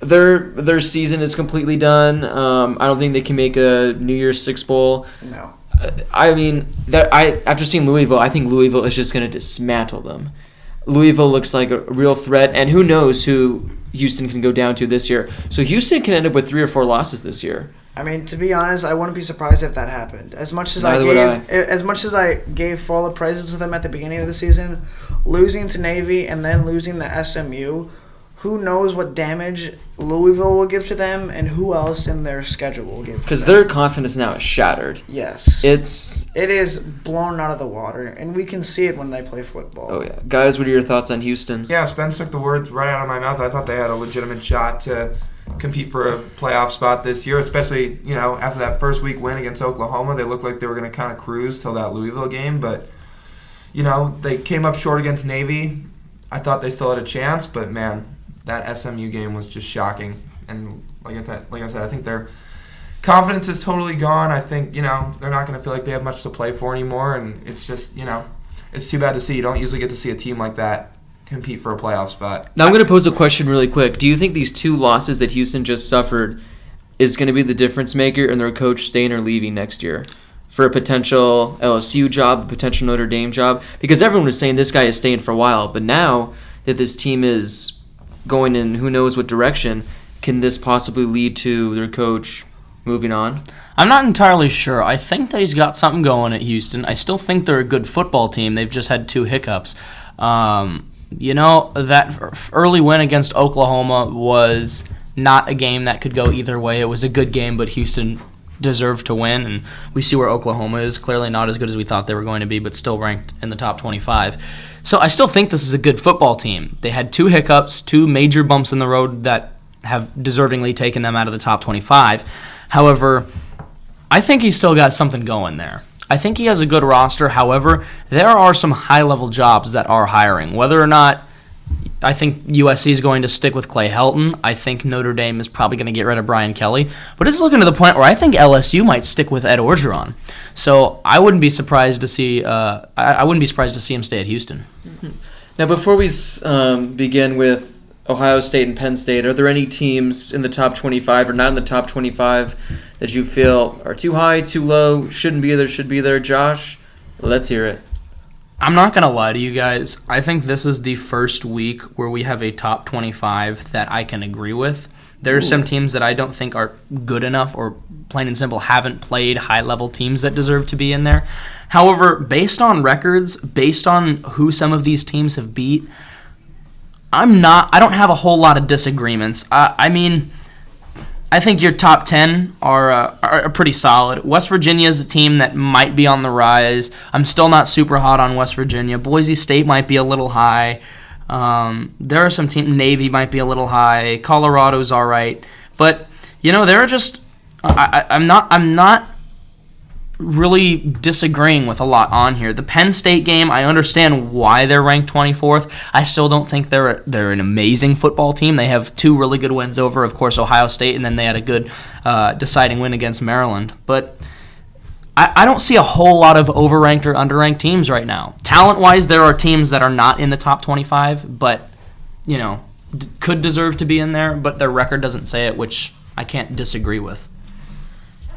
their season is completely done. I don't think they can make a New Year's Six Bowl. No. I mean, after seeing Louisville, I think Louisville is just going to dismantle them. Louisville looks like a real threat, and who knows who Houston can go down to this year. So Houston can end up with 3 or 4 losses this year. I mean, to be honest, I wouldn't be surprised if that happened. As much as I gave full of praises to them at the beginning of the season, losing to Navy and then losing to SMU, who knows what damage Louisville will give to them and who else in their schedule will give to them. Because their confidence now is shattered. Yes. It is blown out of the water, and we can see it when they play football. Oh, yeah. Guys, what are your thoughts on Houston? Yeah, Spence took the words right out of my mouth. I thought they had a legitimate shot to compete for a playoff spot this year, especially, after that first week win against Oklahoma. They looked like they were going to kind of cruise till that Louisville game, but, they came up short against Navy. I thought they still had a chance, but, man, that SMU game was just shocking. And like I said, I think their confidence is totally gone. I think, they're not going to feel like they have much to play for anymore, and it's just, it's too bad to see. You don't usually get to see a team like that compete for a playoff spot. Now I'm going to pose a question really quick. Do you think these 2 losses that Houston just suffered is going to be the difference maker in their coach staying or leaving next year for a potential LSU job, a potential Notre Dame job? Because everyone was saying this guy is staying for a while, but now that this team is going in who knows what direction, can this possibly lead to their coach moving on? I'm not entirely sure. I think that he's got something going at Houston. I still think they're a good football team. They've just had 2 hiccups. That early win against Oklahoma was not a game that could go either way. It was a good game, but Houston deserved to win, and we see where Oklahoma is. Clearly not as good as we thought they were going to be, but still ranked in the top 25. So I still think this is a good football team. They had 2 hiccups, 2 major bumps in the road that have deservingly taken them out of the top 25. However, I think he's still got something going there. I think he has a good roster. However, there are some high-level jobs that are hiring. Whether or not I think USC is going to stick with Clay Helton. I think Notre Dame is probably going to get rid of Brian Kelly. But it's looking to the point where I think LSU might stick with Ed Orgeron. So I wouldn't be surprised to see. I wouldn't be surprised to see him stay at Houston. Now, before we begin with Ohio State and Penn State, are there any teams in the top 25 or not in the top 25 that you feel are too high, too low, shouldn't be there, should be there? Josh, let's hear it. I'm not going to lie to you guys. I think this is the first week where we have a top 25 that I can agree with. There are some teams that I don't think are good enough or plain and simple haven't played high-level teams that deserve to be in there. However, based on records, based on who some of these teams have beat, I don't have a whole lot of disagreements. I think your top 10 are pretty solid. West Virginia is a team that might be on the rise. I'm still not super hot on West Virginia. Boise State might be a little high. There are some teams. Navy might be a little high. Colorado's all right. But, there are just I'm not really disagreeing with a lot on here. The Penn State game, I understand why they're ranked 24th. I still don't think they're an amazing football team. They have 2 really good wins over, of course, Ohio State, and then they had a good deciding win against Maryland. But I don't see a whole lot of overranked or underranked teams right now. Talent-wise, there are teams that are not in the top 25, but, could deserve to be in there, but their record doesn't say it, which I can't disagree with.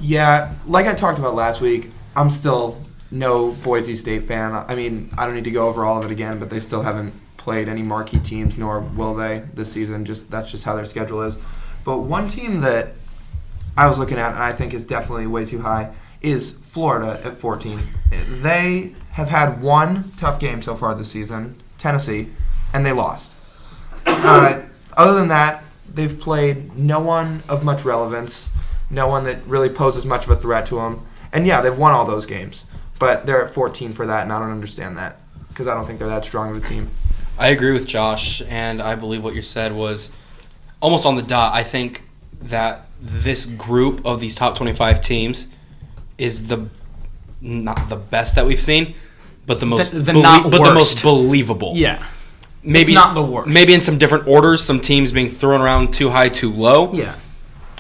Yeah, like I talked about last week, I'm still no Boise State fan. I mean, I don't need to go over all of it again, but they still haven't played any marquee teams, nor will they this season. That's just how their schedule is. But one team that I was looking at, and I think is definitely way too high, is Florida at 14. They have had 1 tough game so far this season, Tennessee, and they lost. Other than that, they've played no one of much relevance. No one that really poses much of a threat to them. And yeah, they've won all those games. But they're at 14 for that, and I don't understand that. Because I don't think they're that strong of a team. I agree with Josh, and I believe what you said was almost on the dot. I think that this group of these top 25 teams is not the best that we've seen, but the most the most believable. Yeah. Maybe it's not the worst. Maybe in some different orders, some teams being thrown around too high, too low. Yeah.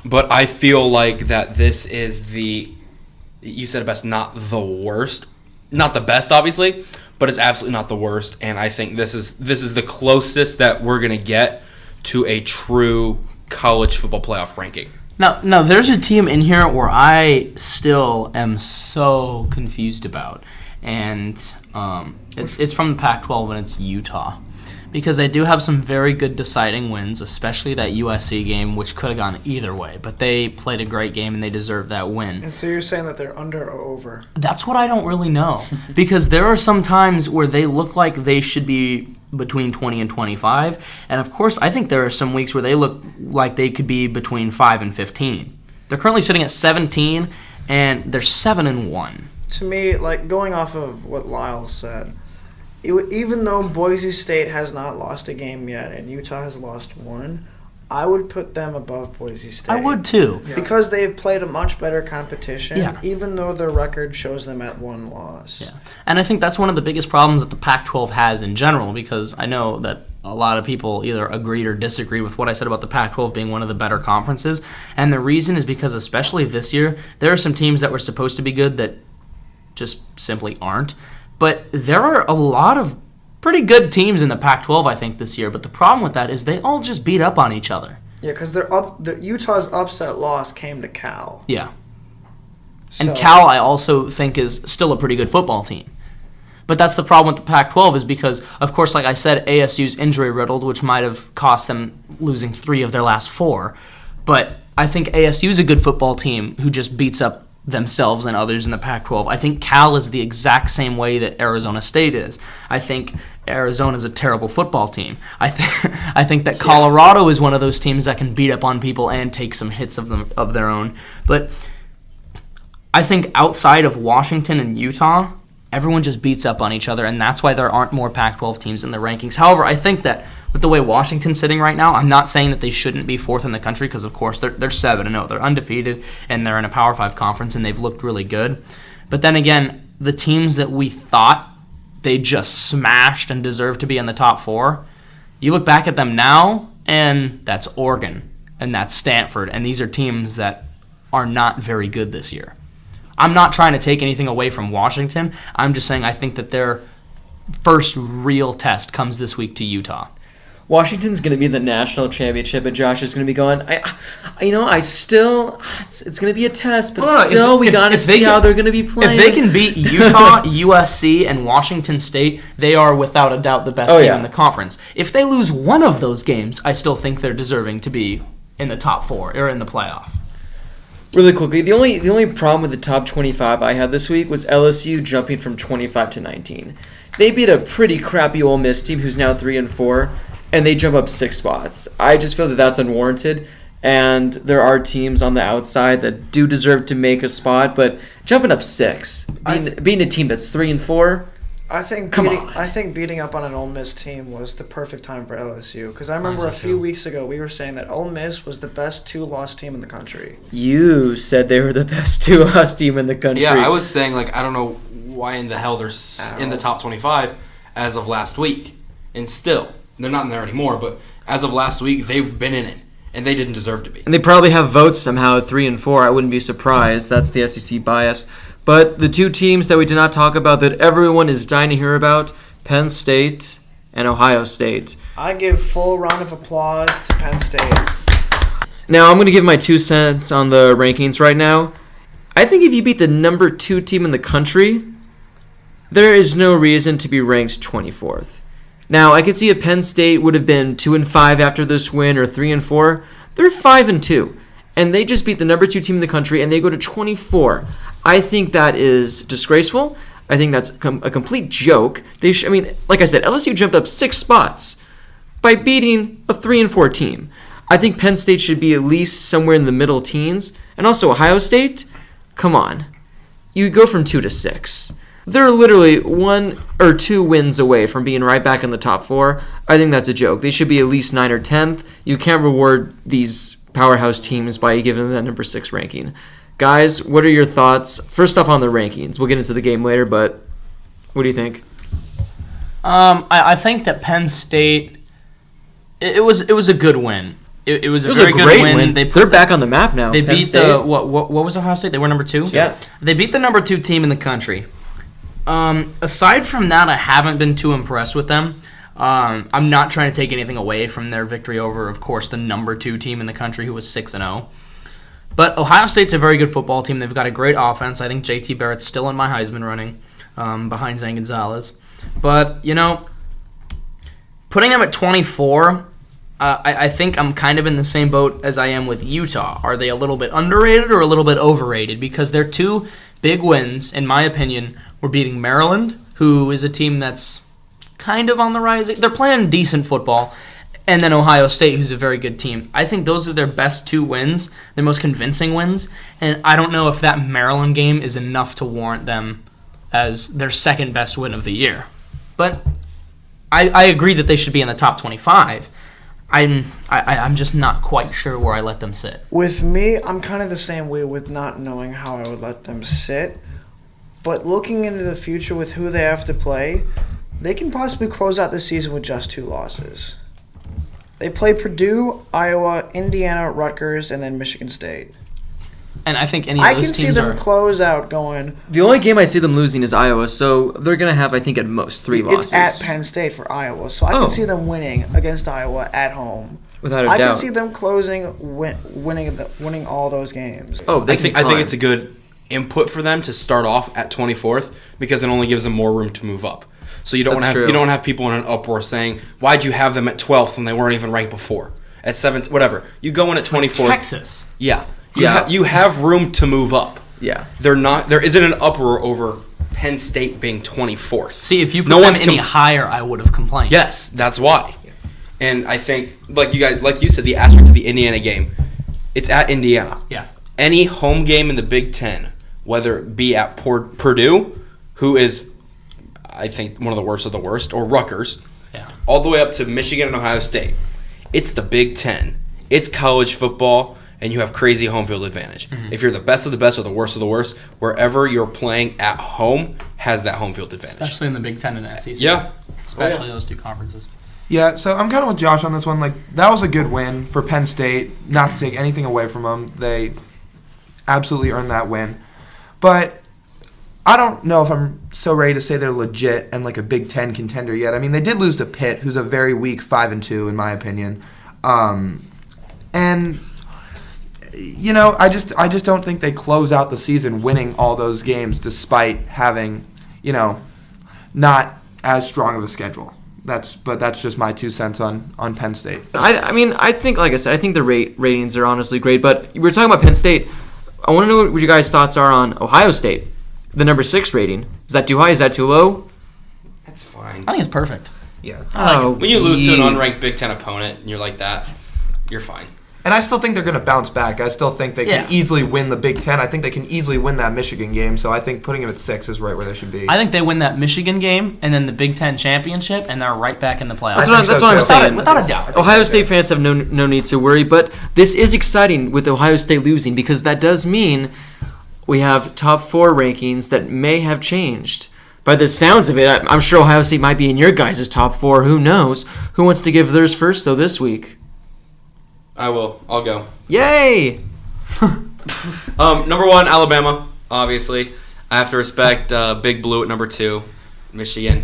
But I feel like that this is you said it best, not the worst. Not the best, obviously, but it's absolutely not the worst. And I think this is the closest that we're going to get to a true college football playoff ranking. Now, there's a team in here where I still am so confused about, and it's from the Pac-12 and it's Utah, because they do have some very good deciding wins, especially that USC game, which could have gone either way, but they played a great game and they deserve that win. And so you're saying that they're under or over? That's what I don't really know, because there are some times where they look like they should be between 20 and 25, and of course I think there are some weeks where they look like they could be between 5 and 15. They're currently sitting at 17, and they're 7-1. To me, like, going off of what Lyle said, even though Boise State has not lost a game yet and Utah has lost one, I would put them above Boise State. I would too. Because they've played a much better competition, Yeah. even though their record shows them at one loss. Yeah. And I think that's one of the biggest problems that the Pac-12 has in general, because I know that a lot of people either agreed or disagreed with what I said about the Pac-12 being one of the better conferences. And the reason is because, especially this year, there are some teams that were supposed to be good that just simply aren't. But there are a lot of pretty good teams in the Pac-12, I think, this year. But the problem with that is they all just beat up on each other. Yeah, because Utah's upset loss came to Cal. Yeah. So, And Cal, I also think, is still a pretty good football team. But that's the problem with the Pac-12 is because, of course, like I said, ASU's injury-riddled, which might have cost them losing 3 of their last 4. But I think ASU's a good football team who just beats up themselves and others in the Pac-12. I think Cal is the exact same way that Arizona State is. I think Arizona's a terrible football team. I think that Colorado is one of those teams that can beat up on people and take some hits of their own. But I think outside of Washington and Utah, everyone just beats up on each other, and that's why there aren't more Pac-12 teams in the rankings. However, I think that with the way Washington's sitting right now, I'm not saying that they shouldn't be 4th in the country, because of course they're 7-0. They're undefeated, and they're in a Power 5 conference, and they've looked really good. But then again, the teams that we thought they just smashed and deserved to be in the top 4, you look back at them now, and that's Oregon, and that's Stanford, and these are teams that are not very good this year. I'm not trying to take anything away from Washington. I'm just saying I think that their first real test comes this week to Utah. Washington's going to be in the national championship, and Josh is going to be going, it's going to be a test, but we got to see how they're going to be playing. If they can beat Utah, USC, and Washington State, they are without a doubt the best team in the conference. If they lose one of those games, I still think they're deserving to be in the top 4 or in the playoff. Really quickly, the only problem with the top 25 I had this week was LSU jumping from 25 to 19. They beat a pretty crappy Ole Miss team who's now 3-4, and they jump up 6 spots. I just feel that that's unwarranted, and there are teams on the outside that do deserve to make a spot, but jumping up 6, being a team that's 3-4, I think beating up on an Ole Miss team was the perfect time for LSU, because I remember a few weeks ago we were saying that Ole Miss was the best 2-loss team in the country. You said they were the best 2-loss team in the country. Yeah, I was saying, I don't know why in the hell they're in the top 25 as of last week. And still, they're not in there anymore, but as of last week, they've been in it, and they didn't deserve to be. And they probably have votes somehow at 3-4. I wouldn't be surprised. That's the SEC bias. But the 2 teams that we did not talk about that everyone is dying to hear about, Penn State and Ohio State. I give full round of applause to Penn State. Now, I'm going to give my 2 cents on the rankings right now. I think if you beat the number 2 team in the country, there is no reason to be ranked 24th. Now, I could see if Penn State would have been 2-5 after this win or 3-4. They're 5-2, and they just beat the number 2 team in the country, and they go to 24. I think that is disgraceful. I think that's a complete joke. Like I said, LSU jumped up 6 spots by beating a 3-4 team. I think Penn State should be at least somewhere in the middle teens, and also Ohio State. Come on, you go from 2 to 6. They're literally 1 or 2 wins away from being right back in the top 4. I think that's a joke. They should be at least 9 or 10th. You can't reward these powerhouse teams by giving them that number 6 ranking. Guys, what are your thoughts? First off on the rankings. We'll get into the game later, but what do you think? I think that Penn State, it was a good win. It was a very good great win. They're back on the map now. They Penn beat State. what was Ohio State? They were number 2? Yeah. They beat the number 2 team in the country. Aside from that, I haven't been too impressed with them. I'm not trying to take anything away from their victory over, of course, the number 2 team in the country who was 6-0. But Ohio State's a very good football team. They've got a great offense. I think JT Barrett's still in my Heisman running behind Zane Gonzalez. But, putting them at 24, I think I'm kind of in the same boat as I am with Utah. Are they a little bit underrated or a little bit overrated? Because their 2 big wins, in my opinion, were beating Maryland, who is a team that's kind of on the rise. They're playing decent football. And then Ohio State, who's a very good team. I think those are their best 2 wins, their most convincing wins. And I don't know if that Maryland game is enough to warrant them as their second best win of the year. But I agree that they should be in the top 25. I'm just not quite sure where I let them sit. With me, I'm kind of the same way with not knowing how I would let them sit. But looking into the future with who they have to play, they can possibly close out the season with just 2 losses. They play Purdue, Iowa, Indiana, Rutgers, and then Michigan State. And I think any of I those can teams see them are... close out going... The only game I see them losing is Iowa, so they're going to have, I think, at most 3 losses. It's at Penn State for Iowa, so I can see them winning against Iowa at home. Without a I doubt. can see them winning all those games. Oh, I think it's a good input for them to start off at 24th because it only gives them more room to move up. So you don't have people in an uproar saying, "Why'd you have them at 12th when they weren't even ranked before?" At 7th, whatever. You go in at 24th. Texas. Yeah. You have room to move up. Yeah. There isn't an uproar over Penn State being 24th. See, if you put them any higher, I would have complained. Yes, that's why. And I think, like you said, the asterisk to the Indiana game, it's at Indiana. Yeah. Any home game in the Big Ten, whether it be at Purdue, who is, I think, one of the worst, or Rutgers, all the way up to Michigan and Ohio State, it's the Big Ten. It's college football, and you have crazy home field advantage. Mm-hmm. If you're the best of the best or the worst of the worst, wherever you're playing at home has that home field advantage. Especially in the Big Ten and SEC. Yeah. Especially those 2 conferences. Yeah, so I'm kind of with Josh on this one. Like, that was a good win for Penn State. Not to take anything away from them, they absolutely earned that win. But I don't know if I'm so ready to say they're legit and like a Big Ten contender yet. I mean, they did lose to Pitt, who's a very weak 5-2 in my opinion. And I just don't think they close out the season winning all those games despite having, not as strong of a schedule. That's just my 2 cents on Penn State. I think, like I said, I think the ratings are honestly great. But we were talking about Penn State. I want to know what your guys' thoughts are on Ohio State, the number 6 rating. Is that too high? Is that too low? That's fine. I think it's perfect. Yeah. When you lose to an unranked Big Ten opponent and you're like that, you're fine. And I still think they're going to bounce back. I still think they can easily win the Big Ten. I think they can easily win that Michigan game. So I think putting them at 6 is right where they should be. I think they win that Michigan game and then the Big Ten championship, and they're right back in the playoffs. That's what I'm saying. Without a doubt. Ohio State fans have no need to worry. But this is exciting with Ohio State losing because that does mean we have top 4 rankings that may have changed. By the sounds of it, I'm sure Ohio State might be in your guys' top 4. Who knows? Who wants to give theirs first, though, this week? I will. I'll go. Yay! Number 1, Alabama, obviously. I have to respect Big Blue at number 2, Michigan.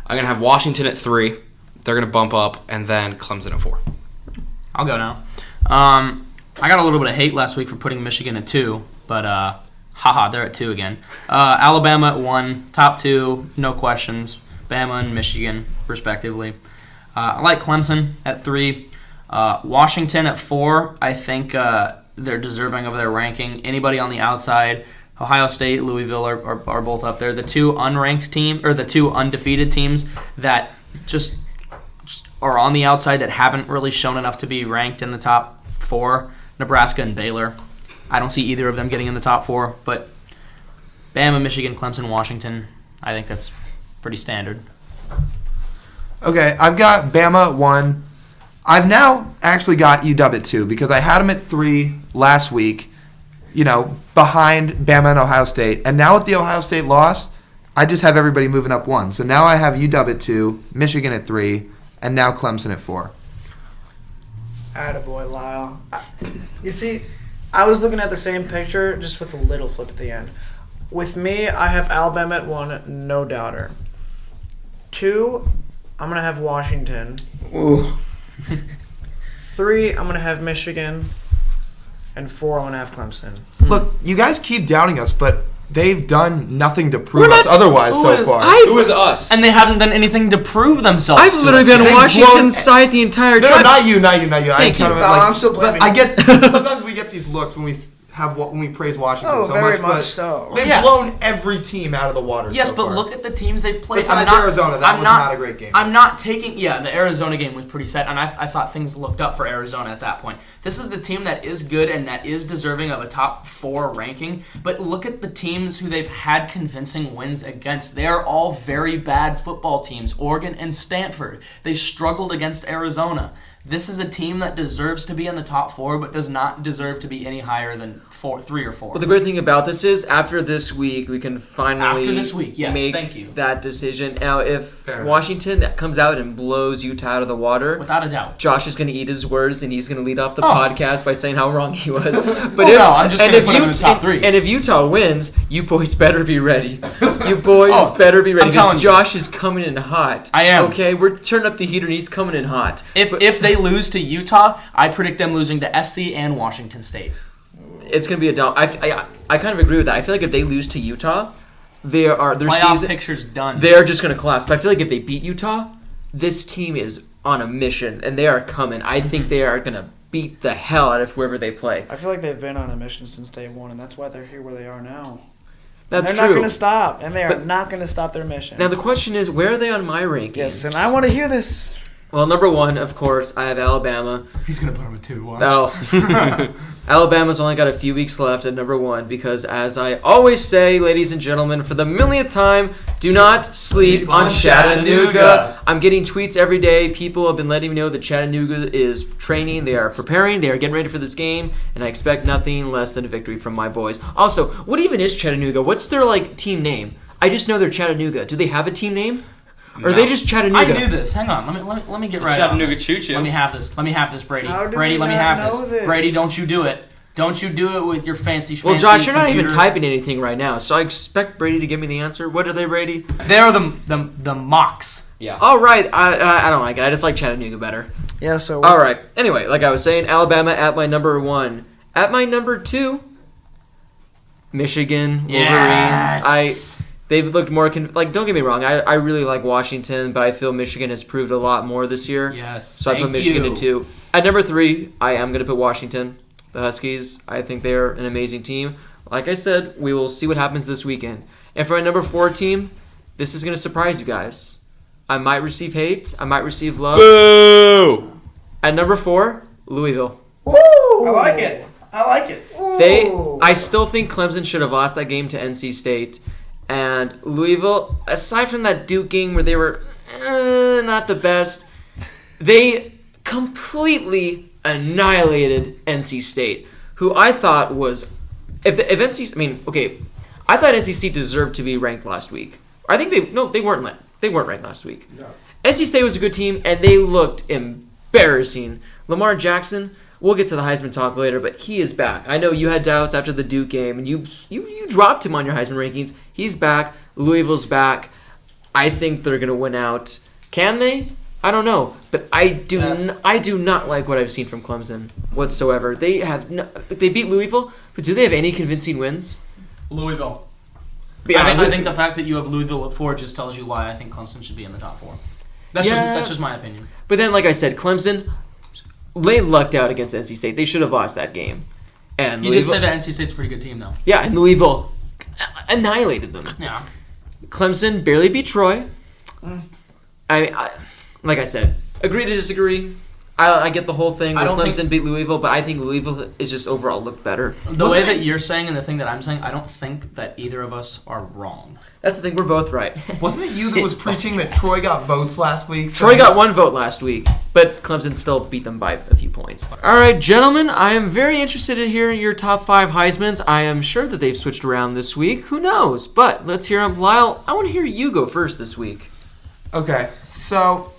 I'm going to have Washington at 3. They're going to bump up, and then Clemson at 4. I'll go now. I got a little bit of hate last week for putting Michigan at 2, but they're at 2 again. Alabama at 1, top 2, no questions. Bama and Michigan, respectively. I like Clemson at 3. Washington at 4, I think they're deserving of their ranking. Anybody on the outside, Ohio State, Louisville are both up there. The 2 unranked team or the 2 undefeated teams that just are on the outside that haven't really shown enough to be ranked in the top 4, Nebraska and Baylor. I don't see either of them getting in the top 4, but Bama, Michigan, Clemson, Washington, I think that's pretty standard. Okay, I've got Bama at 1. I've now actually got UW at 2 because I had them at 3 last week, behind Bama and Ohio State. And now with the Ohio State loss, I just have everybody moving up 1. So now I have UW at 2, Michigan at 3, and now Clemson at 4. Attaboy, Lyle. You see, I was looking at the same picture, just with a little flip at the end. With me, I have Alabama at 1, no doubter. 2, I'm going to have Washington. Ooh. 3, I'm going to have Michigan. And 4, I'm going to have Clemson. Look, you guys keep doubting us, but they've done nothing to prove us otherwise so far. Who is us? And they haven't done anything to prove themselves. I've literally been on They've Washington's side the entire No, time. not you. Thank you. I'm still blaming I you. get sometimes we get these looks when we praise Washington Oh, so very much, much but so. they've Yeah. blown every team out of the water. Yes, so but far. look at the teams they've played. Besides Arizona, that was not a great game. I'm not taking. Yeah, the Arizona game was pretty set, and I thought things looked up for Arizona at that point. This is the team that is good and that is deserving of a top 4 ranking. But look at the teams who they've had convincing wins against. They are all very bad football teams. Oregon and Stanford. They struggled against Arizona. This is a team that deserves to be in the top 4, but does not deserve to be any higher than 3 or 4. Well, the great thing about this is, after this week, we can finally After this week, yes, make thank you. that decision. Now, if Fair enough. Washington comes out and blows Utah out of the water, Without a doubt. Josh is going to eat his words, and he's going to lead off the Oh. podcast by saying how wrong he was. But No, I'm just and gonna if put him in the top 3. And if Utah wins, you boys better be ready. You boys better be ready, I'm telling because you. Josh is coming in hot. I am. Okay, we're turning up the heater, and he's coming in hot. If they lose to Utah, I predict them losing to SC and Washington State. It's going to be a dumb. I kind of agree with that. I feel like if they lose to Utah, their Playoff season picture's done. they're just going to collapse. But I feel like if they beat Utah, this team is on a mission, and they are coming. I think they are going to beat the hell out of whoever they play. I feel like they've been on a mission since day one, and that's why they're here where they are now. That's They're true. not going to stop, and they are But- not going to stop their mission. Now the question is, where are they on my rankings? Yes, and I want to hear this. Well, number 1, of course, I have Alabama. He's gonna put him at 2. Watch. Oh. Alabama's only got a few weeks left at number 1 because, as I always say, ladies and gentlemen, for the millionth time, do not sleep on Chattanooga. I'm getting tweets every day. People have been letting me know that Chattanooga is training. They are preparing. They are getting ready for this game, and I expect nothing less than a victory from my boys. Also, what even is Chattanooga? What's their team name? I just know they're Chattanooga. Do they have a team name? Or are they just Chattanooga? I knew this. Hang on. Let me get right. Chattanooga on this. Choo Choo. Let me have this. Let me have this, Brady. How do Brady, we let me not have know this? Brady, don't you do it. Don't you do it with your fancy. Well, Josh, you're not even computer. typing anything right now, so I expect Brady to give me the answer. What are they, Brady? They're the Mocs. Yeah. All right, I don't like it. I just like Chattanooga better. Yeah, so All right. Anyway, like I was saying, Alabama at my number 1. At my number 2, Michigan Wolverines. Yes. They've looked more don't get me wrong. I really like Washington, but I feel Michigan has proved a lot more this year. Yes. So I put thank Michigan you. at 2. At number 3, I am going to put Washington. The Huskies, I think they're an amazing team. Like I said, we will see what happens this weekend. And for my number 4 team, this is going to surprise you guys. I might receive hate. I might receive love. Boo! At number 4, Louisville. I like it. I like it. I still think Clemson should have lost that game to NC State. And Louisville, aside from that Duke game where they were not the best, they completely annihilated NC State, who I thought was, I thought NC State deserved to be ranked last week. I think they weren't ranked last week. No. NC State was a good team, and they looked embarrassing. Lamar Jackson, we'll get to the Heisman talk later, but he is back. I know you had doubts after the Duke game, and you dropped him on your Heisman rankings. He's back. Louisville's back. I think they're going to win out. Can they? I don't know, but I do not like what I've seen from Clemson whatsoever. They beat Louisville, but do they have any convincing wins? Louisville. Yeah, I think the fact that you have Louisville at 4 just tells you why I think Clemson should be in the top 4. That's just my opinion. But then, like I said, Clemson, they lucked out against NC State. They should have lost that game. And You did say that NC State's a pretty good team, though. Yeah, and Louisville annihilated them. Yeah. Clemson barely beat Troy. Like I said, agree to disagree. I get the whole thing where Clemson beat Louisville, but I think Louisville is just overall look better. The way that you're saying and the thing that I'm saying, I don't think that either of us are wrong. That's the thing, we're both right. Wasn't it you that was preaching that Troy got votes last week? Troy got 1 vote last week, but Clemson still beat them by a few points. All right, gentlemen, I am very interested in hearing your top 5 Heismans. I am sure that they've switched around this week. Who knows? But let's hear them. Lyle, I want to hear you go first this week. Okay, so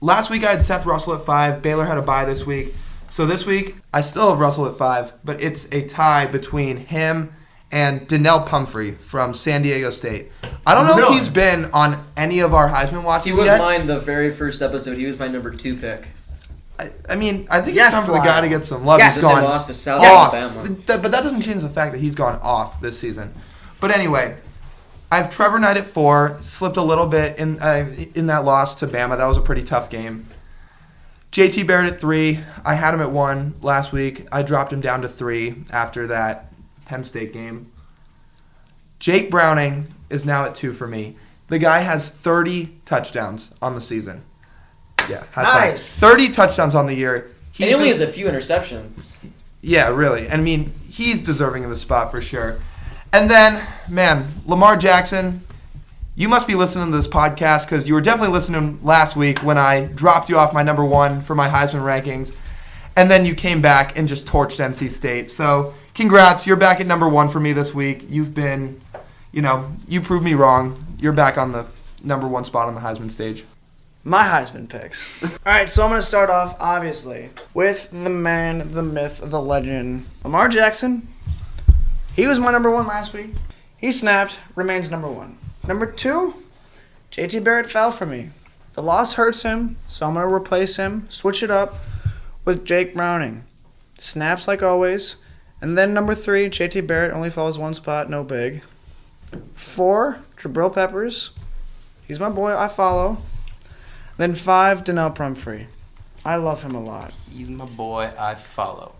last week I had Seth Russell at 5. Baylor had a bye this week. So this week I still have Russell at 5, but it's a tie between him and Donnell Pumphrey from San Diego State. I don't know if he's been on any of our Heisman watches He was yet. mine the very first episode. He was my number 2 pick. I mean, I think Yes, it's time for the Lyle. guy to get some love. Yes. He's They gone lost to South off. Alabama. But that doesn't change the fact that he's gone off this season. But anyway, I have Trevor Knight at 4. Slipped a little bit in that loss to Bama. That was a pretty tough game. JT Barrett at 3. I had him at 1 last week. I dropped him down to 3 after that Penn State game. Jake Browning is now at 2 for me. The guy has 30 touchdowns on the season. Yeah, high five. Nice. 30 touchdowns on the year. And he only has a few interceptions. Yeah, really. I mean, he's deserving of the spot for sure. And then, man, Lamar Jackson, you must be listening to this podcast because you were definitely listening last week when I dropped you off my number 1 for my Heisman rankings. And then you came back and just torched NC State. So, congrats. You're back at number 1 for me this week. You've been, you proved me wrong. You're back on the number 1 spot on the Heisman stage. My Heisman picks. All right, so I'm going to start off, obviously, with the man, the myth, the legend, Lamar Jackson. He was my number 1 last week. He snapped, remains number 1. Number 2, JT Barrett fell for me. The loss hurts him, so I'm going to replace him, switch it up with Jake Browning. Snaps like always. And then number 3, JT Barrett only falls 1 spot, no big. 4, Jabril Peppers. He's my boy, I follow. Then 5, Donnell Pumphrey. I love him a lot. He's my boy. I follow.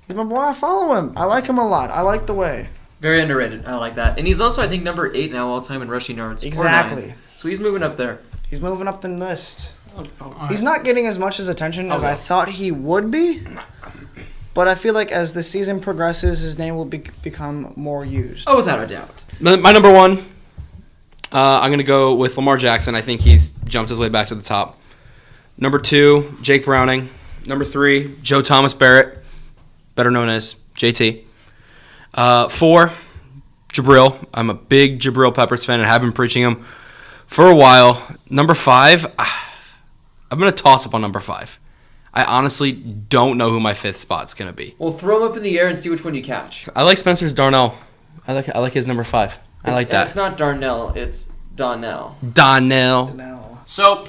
He's my boy, I follow him. I like him a lot. I like the way. Very underrated. I like that. And he's also, I think, number 8 now all time in rushing yards. Or Exactly. 9th. So he's moving up there. He's moving up the list. Oh, He's not getting as much as attention as I thought he would be. But I feel like as the season progresses, his name will become more used. Oh, without a doubt. My number 1, I'm going to go with Lamar Jackson. I think he's jumped his way back to the top. Number 2, Jake Browning. Number 3, Joe Thomas Barrett, better known as JT. 4, Jabril. I'm a big Jabril Peppers fan and have been preaching him for a while. Number 5, I'm going to toss up on number 5. I honestly don't know who my 5th spot's going to be. Well, throw him up in the air and see which one you catch. I like Spencer's Darnell. I like his number 5. I like that. It's not Darnell, it's Donnell. Donnell. So,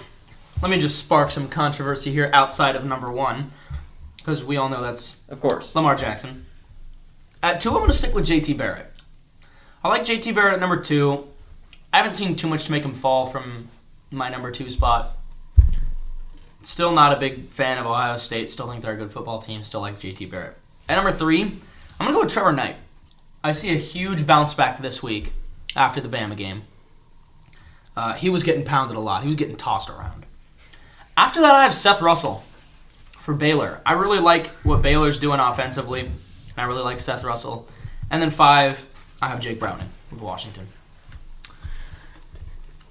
let me just spark some controversy here outside of number 1, because we all know that's Of course. Lamar Jackson. At 2, I'm going to stick with JT Barrett. I like JT Barrett at number 2. I haven't seen too much to make him fall from my number 2 spot. Still not a big fan of Ohio State. Still think they're a good football team. Still like JT Barrett. At number 3, I'm going to go with Trevor Knight. I see a huge bounce back this week after the Bama game. He was getting pounded a lot. He was getting tossed around. After that, I have Seth Russell for Baylor. I really like what Baylor's doing offensively. I really like Seth Russell. And then 5, I have Jake Browning with Washington.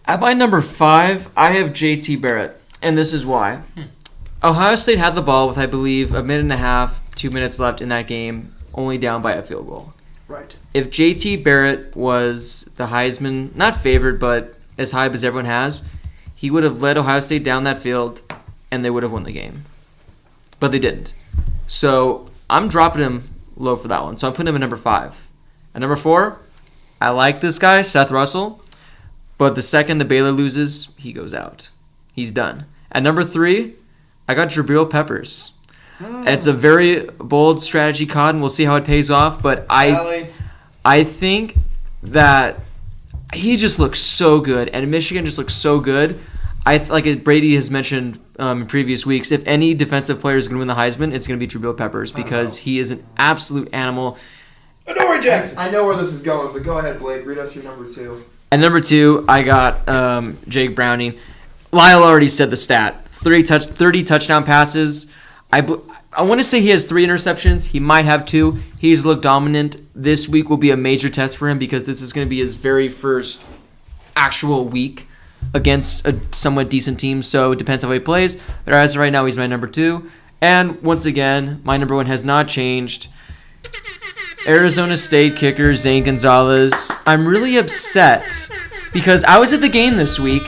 At my number 5, I have JT Barrett. And this is why. Ohio State had the ball with, I believe, a minute and a half, 2 minutes left in that game, only down by a field goal. Right. If JT Barrett was the Heisman, not favored, but as high as everyone has, he would have led Ohio State down that field, and they would have won the game. But they didn't. So I'm dropping him low for that one. So I'm putting him at number 5. At number 4, I like this guy, Seth Russell, but the second the Baylor loses, he goes out. He's done. At number 3, I got Jabril Peppers. It's a very bold strategy, Cotton. We'll see how it pays off, but I think that he just looks so good, and Michigan just looks so good. Like Brady has mentioned in previous weeks, if any defensive player is going to win the Heisman, it's going to be Jabril Peppers because he is an absolute animal. Adoree Jackson. I know where this is going, but go ahead, Blake. Read us your number 2. At number 2, I got Jake Browning. Lyle already said the stat. 30 touchdown passes. I want to say he has 3 interceptions. He might have 2. He's looked dominant. This week will be a major test for him because this is going to be his very first actual week against a somewhat decent team. So it depends how he plays. But as of right now, he's my number 2. And once again, my number 1 has not changed. Arizona State kicker Zane Gonzalez. I'm really upset because I was at the game this week,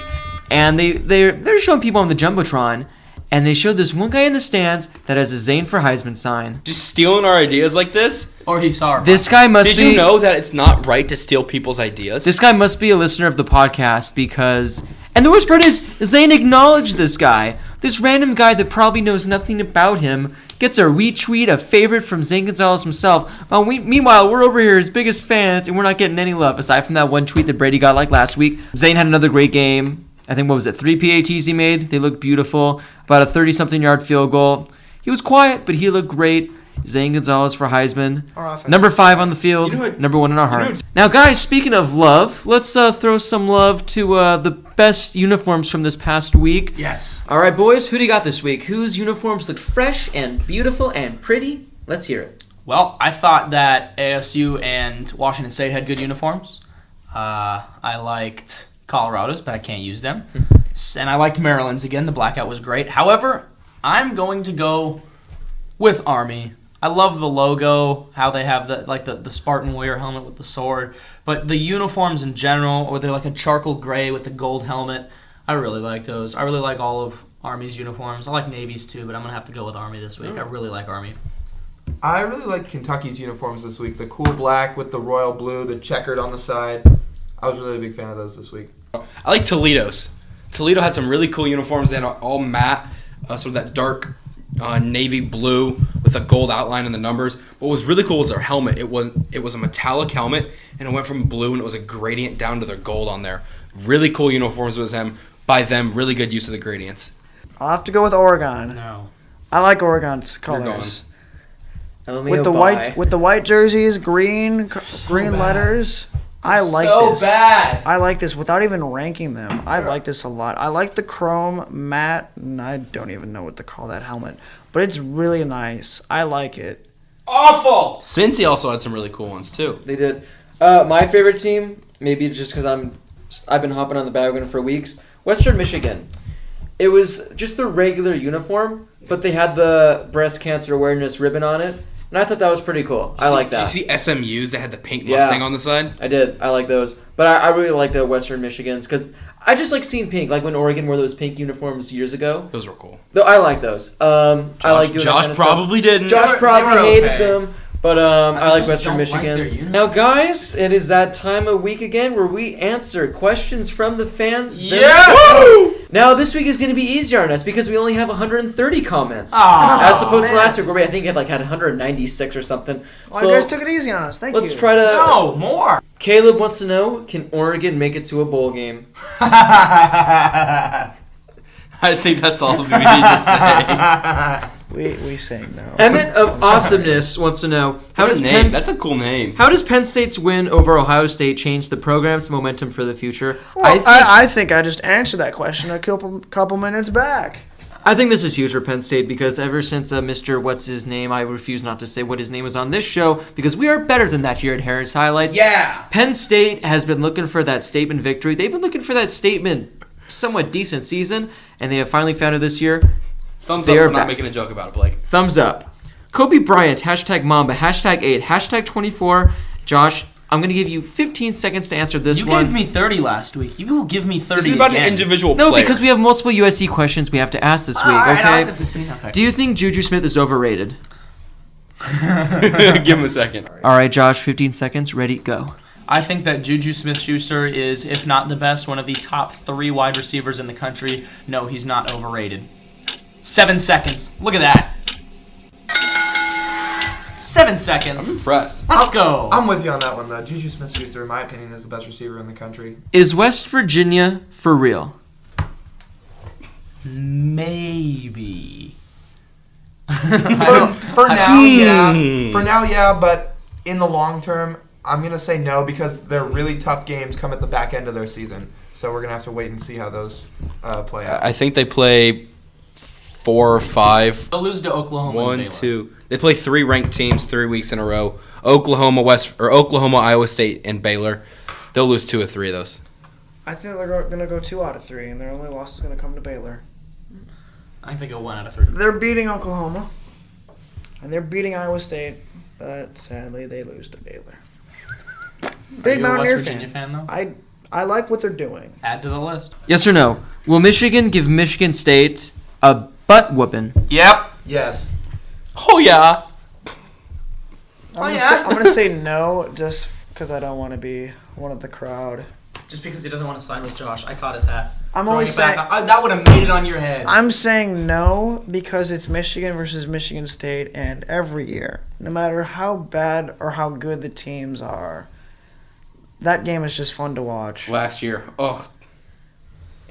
and they're showing people on the Jumbotron, and they showed this one guy in the stands that has a Zane for Heisman sign. Just stealing our ideas like this? Or he saw our This guy must Did be... you know that it's not right to steal people's ideas? This guy must be a listener of the podcast because... And the worst part is, Zane acknowledged this guy. This random guy that probably knows nothing about him gets a retweet, a favorite from Zane Gonzalez himself. Meanwhile, we're over here his biggest fans, and we're not getting any love, aside from that one tweet that Brady got like last week. Zane had another great game. I think, 3 PATs he made? They looked beautiful. About a 30-something yard field goal. He was quiet, but he looked great. Zane Gonzalez for Heisman. Number 5 on the field. Number 1 in our hearts. Now, guys, speaking of love, let's throw some love to the best uniforms from this past week. Yes. All right, boys, who do you got this week? Whose uniforms look fresh and beautiful and pretty? Let's hear it. Well, I thought that ASU and Washington State had good uniforms. I liked Colorado's, but I can't use them. And I liked Maryland's again. The blackout was great. However, I'm going to go with Army. I love the logo, how they have the Spartan warrior helmet with the sword. But the uniforms in general, or they're like a charcoal gray with the gold helmet, I really like those. I really like all of Army's uniforms. I like Navy's too, but I'm going to have to go with Army this week. I really like Army. I really like Kentucky's uniforms this week. The cool black with the royal blue, the checkered on the side. I was really a big fan of those this week. I like Toledo's. Toledo had some really cool uniforms. They had all matte, sort of that dark navy blue with a gold outline in the numbers. But what was really cool was their helmet. It was a metallic helmet, and it went from blue, and it was a gradient down to their gold on there. Really cool uniforms by them. Really good use of the gradients. I'll have to go with Oregon. No. I like Oregon's colors. With the white jerseys, green letters. I like this. So bad. I like this without even ranking them. I like this a lot. I like the chrome matte, and I don't even know what to call that helmet, but it's really nice. I like it. Awful. Cincy also had some really cool ones too. They did. My favorite team, maybe just because I've been hopping on the bandwagon for weeks, Western Michigan. It was just the regular uniform, but they had the breast cancer awareness ribbon on it. And I thought that was pretty cool. I like that. Did you see SMU's? They had the pink Mustang on the side. I did. I like those. But I really like the Western Michigans because I just like seeing pink. Like when Oregon wore those pink uniforms years ago. Those were cool. I like those. I like doing that kind of probably stuff. didn't. Josh probably they were hated okay. them. But I like Western don't like their Michigans. uniform. Now, guys, it is that time of week again where we answer questions from the fans. Yes! Now, this week is going to be easier on us because we only have 130 comments. Aw, as opposed to man. last week where we, I think, had 196 or something. Well, you guys took it easy on us. Thank you. Let's try to... No, more. Caleb wants to know, can Oregon make it to a bowl game? I think that's all we need to say. We say no. Emmett of Awesomeness wants to know, That's a cool name. how does Penn State's win over Ohio State change the program's momentum for the future? Well, I think I just answered that question a couple minutes back. I think this is huge for Penn State because ever since Mr. What's his name, I refuse not to say what his name is on this show because we are better than that here at Harris Highlights. Yeah. Penn State has been looking for that statement victory. They've been looking for that statement somewhat decent season, and they have finally found it this year. Thumbs They up are for not back. making a joke about it, Blake. Thumbs up. Kobe Bryant, #Mamba, #8, #24. Josh, I'm going to give you 15 seconds to answer this You one. gave me 30 last week. You will give me 30 This is about again. an individual No, player. because we have multiple USC questions we have to ask this week, All right, okay? I'll get the 15, okay. Do you think Juju Smith is overrated? Give him a second. All right, Josh, 15 seconds. Ready, go. I think that Juju Smith-Schuster is, if not the best, one of the top 3 wide receivers in the country. No, he's not overrated. 7 seconds. Look at that. 7 seconds. I'm impressed. Let's go. I'm with you on that one, though. Juju Smith-Schuster, in my opinion, is the best receiver in the country. Is West Virginia for real? Maybe. For now, yeah. For now, yeah, but in the long term, I'm going to say no because they're really tough games come at the back end of their season. So we're going to have to wait and see how those play out. I think they play 4 or 5. They'll lose to Oklahoma. and 1, Baylor. 2. They play 3 ranked teams 3 weeks in a row. Oklahoma, Iowa State, and Baylor. They'll lose 2 or 3 of those. I think they're going to go 2 out of 3, and their only loss is going to come to Baylor. I think they go 1 out of 3. They're beating Oklahoma, and they're beating Iowa State, but sadly they lose to Baylor. Big Are you a Mountaineer West Virginia fan, though? I like what they're doing. Add to the list. Yes or no? Will Michigan give Michigan State a butt whooping. Yep. Yes. Oh yeah. I'm gonna say no, just because I don't want to be one of the crowd. Just because he doesn't want to sign with Josh. I caught his hat. I'm Throwing only it back. saying That would have made it on your head. I'm saying no because it's Michigan versus Michigan State, and every year, no matter how bad or how good the teams are, that game is just fun to watch. Last year. Oh.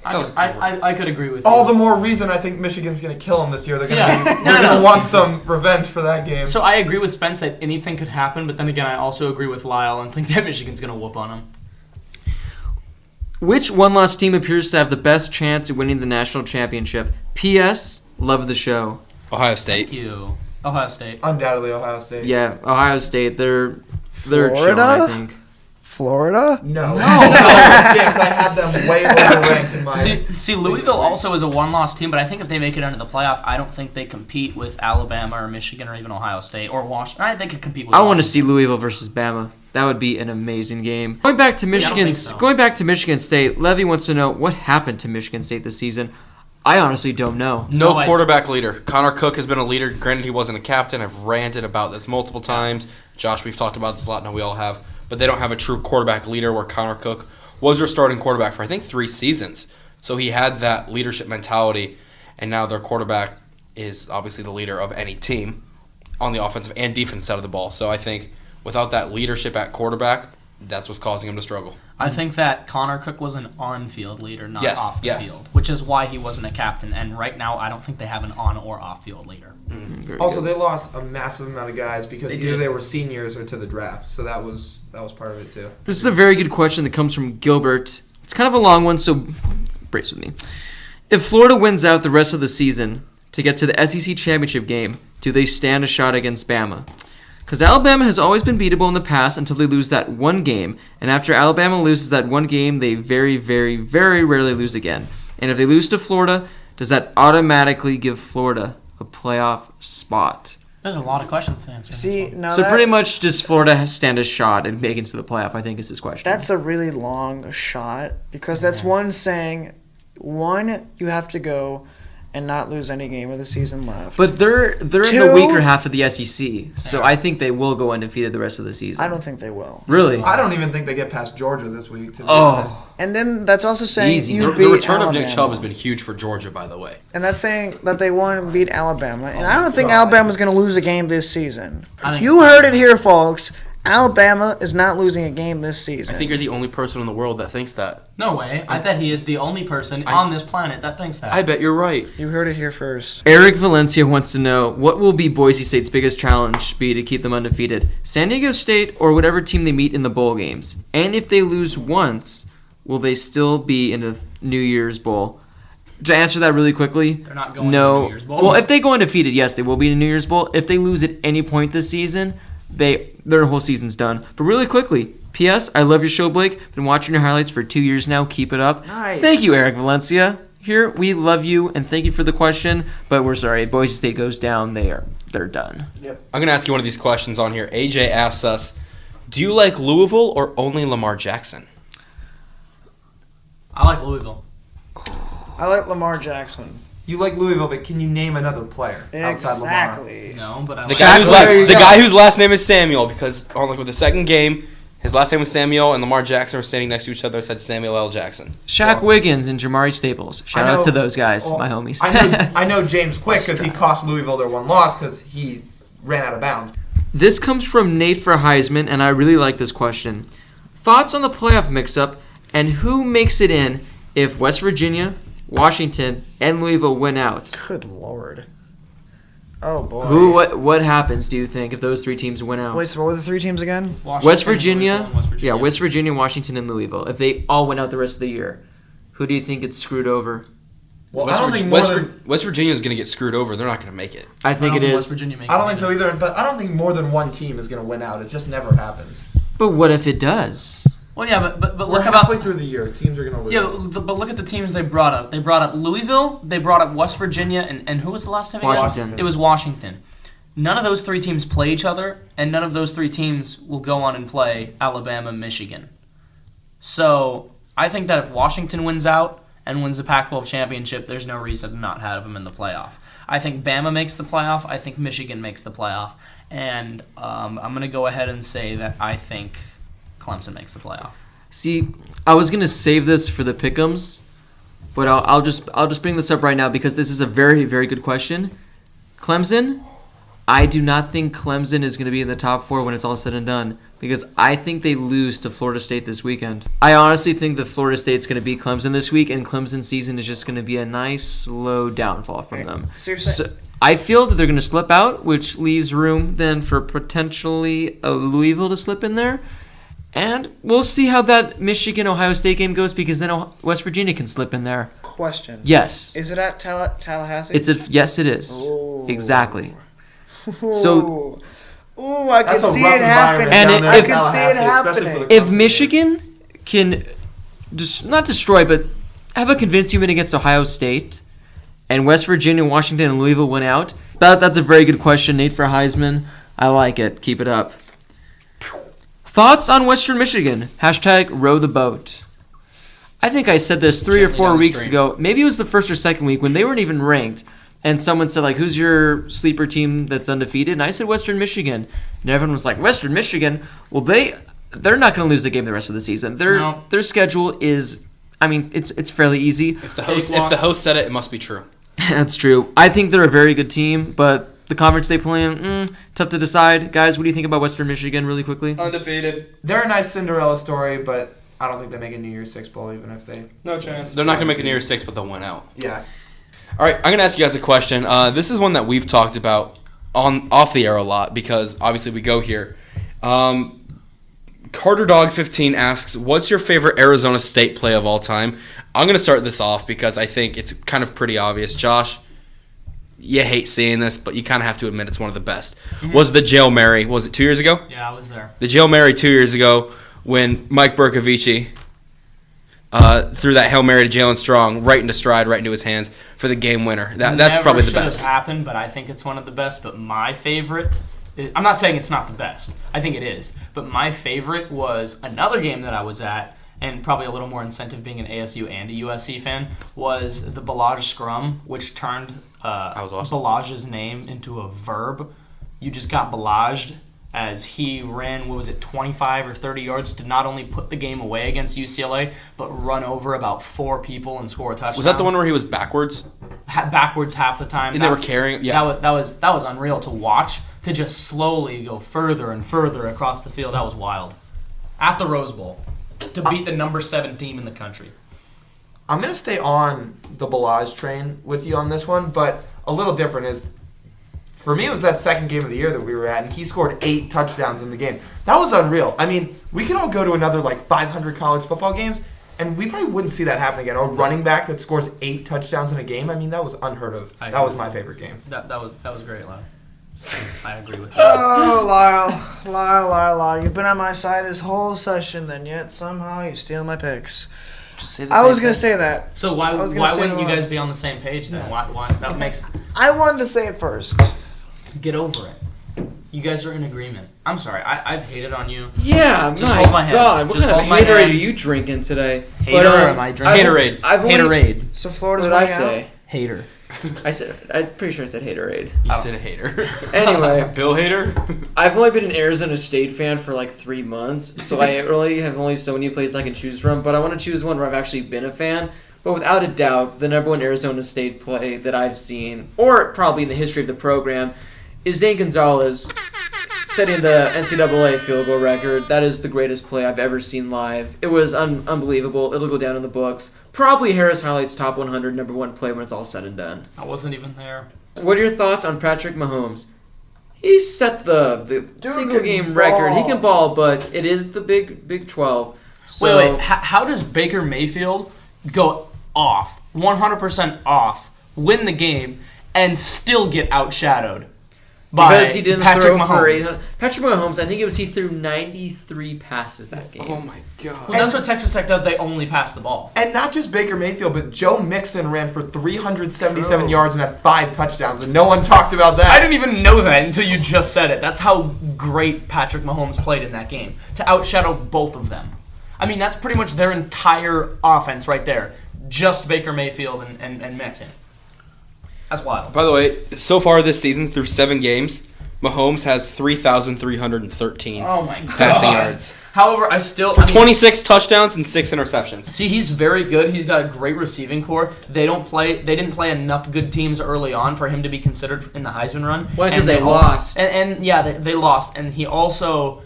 I could agree with you. All the more reason I think Michigan's going to kill them this year. They're going to Yeah. they're going to want some revenge for that game. So I agree with Spence that anything could happen, but then again, I also agree with Lyle and think that Michigan's going to whoop on them. Which one-loss team appears to have the best chance at winning the national championship? P.S. Love the show. Ohio State. Thank you. Ohio State. Undoubtedly Ohio State. Yeah, Ohio State. They're chilling, Florida? I think. Florida? No. James, I have them way overranked in my... See, Louisville also is a one-loss team, but I think if they make it into the playoff, I don't think they compete with Alabama or Michigan or even Ohio State or Washington. I think they could compete with I want to Washington. see Louisville versus Bama. That would be an amazing game. Going back to I don't think so. Michigan State, Levy wants to know what happened to Michigan State this season. I honestly don't know. No I- quarterback leader. Connor Cook has been a leader. Granted, he wasn't a captain. I've ranted about this multiple times. Josh, we've talked about this a lot. No, we all have. But they don't have a true quarterback leader where Connor Cook was their starting quarterback for, I think, 3 seasons. So he had that leadership mentality, and now their quarterback is obviously the leader of any team on the offensive and defense side of the ball. So I think without that leadership at quarterback, that's what's causing him to struggle. I think that Connor Cook was an on-field leader, not Yes, off the yes. field, which is why he wasn't a captain. And right now, I don't think they have an on- or off-field leader. Very Also, good. they lost a massive amount of guys because They either did. they were seniors or to the draft. So that was part of it too. This is a very good question that comes from Gilbert. It's kind of a long one, so brace with me. If Florida wins out the rest of the season to get to the SEC championship game, do they stand a shot against Bama? Because Alabama has always been beatable in the past until they lose that one game. And after Alabama loses that one game, they very, very, very rarely lose again. And if they lose to Florida, does that automatically give Florida a playoff spot? There's a lot of questions to answer. See, now So that, pretty much does Florida stand a shot and make it to the playoff, I think is his question. that's a really long shot because that's one saying, one, you have to go and not lose any game of the season left. But they're in the Two- weaker half of the SEC, so I think they will go undefeated the rest of the season. I don't think they will. Really. I don't even think they get past Georgia this week. To be honest. Oh, And then that's also saying Easy. you The beat return of Nick Alabama. Chubb has been huge for Georgia, by the way. And that's saying that they won and beat Alabama. And I don't think God. Alabama's going to lose a game this season. I think You heard it here, folks. Alabama is not losing a game this season. I think you're the only person in the world that thinks that. No way. I bet he is the only person on this planet that thinks that. I bet you're right. You heard it here first. Eric Valencia wants to know what will be Boise State's biggest challenge be to keep them undefeated? San Diego State or whatever team they meet in the bowl games? And if they lose once, will they still be in the New Year's Bowl? To answer that really quickly, They're not going to no. the New Year's Bowl. Well, if they go undefeated, yes, they will be in the New Year's Bowl. If they lose at any point this season, their whole season's done. But really quickly, P.S. I love your show, Blake. Been watching your highlights for 2 years now. Keep it up. Nice. Thank you, Eric Valencia. Here, we love you and thank you for the question. But we're sorry, if Boise State goes down, they're done. I'm going to ask you one of these questions on here. AJ asks us, do you like Louisville or only Lamar Jackson? I like Louisville. I like Lamar Jackson. You like Louisville, but can you name another player outside Lamar? Exactly. No, but I The like guy, Exactly. There you go. whose last name is Samuel, because on with the second game, his last name was Samuel, and Lamar Jackson were standing next to each other and said Samuel L. Jackson. Shaq Well, Wiggins and Jamari Staples. Shout I out know- to those guys, well, my homies. I know James Quick because he cost Louisville their one loss because he ran out of bounds. This comes from Nate for Heisman, and I really like this question. Thoughts on the playoff mix-up and who makes it in if West Virginia, Washington, and Louisville win out? Good lord. Oh boy. What happens, do you think, if those three teams win out? Wait, so what were the three teams again? Washington, West Louisville, Virginia, and West Virginia. West Virginia, Washington, and Louisville. If they all win out the rest of the year, who do you think gets screwed over? Well, I don't think more than West Virginia is going to get screwed over. They're not going to make it. I think I it don't is. West Virginia makes I don't it think so either. But I don't think more than one team is going to win out. It just never happens. But what if it does? Well, yeah, but We're look halfway about through the year. Teams are going to lose. yeah, but look at the teams they brought up. They brought up Louisville. They brought up West Virginia, and who was the last time? Washington. It was Washington. None of those three teams play each other, and none of those three teams will go on and play Alabama, Michigan. So I think that if Washington wins out and wins the Pac-12 championship, there's no reason to not have them in the playoff. I think Bama makes the playoff. I think Michigan makes the playoff. And I'm going to go ahead and say that I think Clemson makes the playoff. See, I was gonna save this for the pick'ems, but I'll just bring this up right now because this is a very, very good question. Clemson, I do not think Clemson is gonna be in the top 4 when it's all said and done because I think they lose to Florida State this weekend. I honestly think that Florida State's gonna beat Clemson this week, and Clemson's season is just gonna be a nice slow downfall from them. Seriously. So, I feel that they're gonna slip out, which leaves room then for potentially a Louisville to slip in there. And we'll see how that Michigan-Ohio State game goes because then West Virginia can slip in there. Question. Yes. Is it at Tallahassee? Yes, it is. Ooh. Exactly. So, I can That's a see rough it happening. environment And down there if- in I can see it Tallahassee, especially for happening. the if Clemson game. Michigan can not destroy, but have a convincing win against Ohio State, and West Virginia, Washington, and Louisville win out, that's a very good question, Nate, for Heisman. I like it. Keep it up. Thoughts on Western Michigan? # row the boat. I think I said this 3 or Gently 4 down the weeks stream. ago. Maybe it was the first or second week when they weren't even ranked. And someone said, like, who's your sleeper team that's undefeated? And I said Western Michigan. And everyone was like, Western Michigan? Well, they're not going to lose the game the rest of the season. Their schedule is, I mean, it's fairly easy. If the host said it, it must be true. That's true. I think they're a very good team, but the conference they play in, tough to decide. Guys, what do you think about Western Michigan really quickly? Undefeated. They're a nice Cinderella story, but I don't think they make a New Year's Six bowl even if they. No chance. They're not going to make a New Year's 6, but they'll win out. Yeah. All right, I'm going to ask you guys a question. This is one that we've talked about off the air a lot because obviously we go here. Carter Dog 15 asks, what's your favorite Arizona State play of all time? I'm going to start this off because I think it's kind of pretty obvious. Josh, you hate seeing this, but you kind of have to admit it's one of the best. Mm-hmm. Was the Hail Mary, was it 2 years ago? Yeah, I was there. The Hail Mary 2 years ago when Mike Bercovici threw that Hail Mary to Jalen Strong right into stride, right into his hands for the game winner. That's probably the best. Never should have happened, but I think it's one of the best. But my favorite, I'm not saying it's not the best. I think it is. But my favorite was another game that I was at, and probably a little more incentive being an ASU and a USC fan, was the Balaj Scrum, which turned Balaj's name into a verb. You just got Balajed as he ran, 25 or 30 yards to not only put the game away against UCLA, but run over about 4 people and score a touchdown. Was that the one where he was backwards? Backwards half the time. And they were carrying. Yeah. That was unreal to watch. To just slowly go further and further across the field. That was wild. At the Rose Bowl. To beat the number 7 team in the country. I'm going to stay on the Balaj train with you on this one, but a little different is, for me, it was that second game of the year that we were at, and he scored 8 touchdowns in the game. That was unreal. I mean, we could all go to another, 500 college football games, and we probably wouldn't see that happen again. A running back that scores 8 touchdowns in a game, I mean, that was unheard of. That was my favorite game. That was great, Lyle. I agree with you. Oh, Lyle. You've been on my side this whole session, then yet somehow you steal my picks. I was going to say that. So why wouldn't you guys be on the same page then? Why that makes... I wanted to say it first. Get over it. You guys are in agreement. I'm sorry. I've hated on you. Yeah, Just hold my hand. God, what Just kind of hold my Haterade are hand. you drinking today? Hater or am I drinking? Haterade. Haterade. So What Florida's did I winning say? out? Hater. I'm pretty sure I said Haterade. You said a hater. Anyway, Bill Hater? I've only been an Arizona State fan for 3 months, so I really have only so many plays I can choose from, but I want to choose one where I've actually been a fan. But without a doubt, the number one Arizona State play that I've seen, or probably in the history of the program, is Zane Gonzalez setting the NCAA field goal record. That is the greatest play I've ever seen live. It was unbelievable. It'll go down in the books. Probably Harris Highlights top 100 number one play when it's all said and done. I wasn't even there. What are your thoughts on Patrick Mahomes? He set the single game record. He can ball, but it is the Big 12. So, Wait. How does Baker Mayfield go off, 100% off, win the game, and still get outshadowed by because he didn't Patrick throw Mahomes? for 800. Patrick Mahomes, I think he threw 93 passes that game. Oh my god. Well, that's what Texas Tech does. They only pass the ball. And not just Baker Mayfield, but Joe Mixon ran for 377 yards and had 5 touchdowns, and no one talked about that. I didn't even know that until you just said it. That's how great Patrick Mahomes played in that game, to outshadow both of them. I mean, that's pretty much their entire offense right there. just Baker Mayfield and Mixon. That's wild. By the way, so far this season, through 7 games, Mahomes has 3,313 Oh my god. passing yards. However, For 26 touchdowns and 6 interceptions. See, he's very good. He's got a great receiving core. They didn't play enough good teams early on for him to be considered in the Heisman run. Why? Because And they lost. They lost. And he also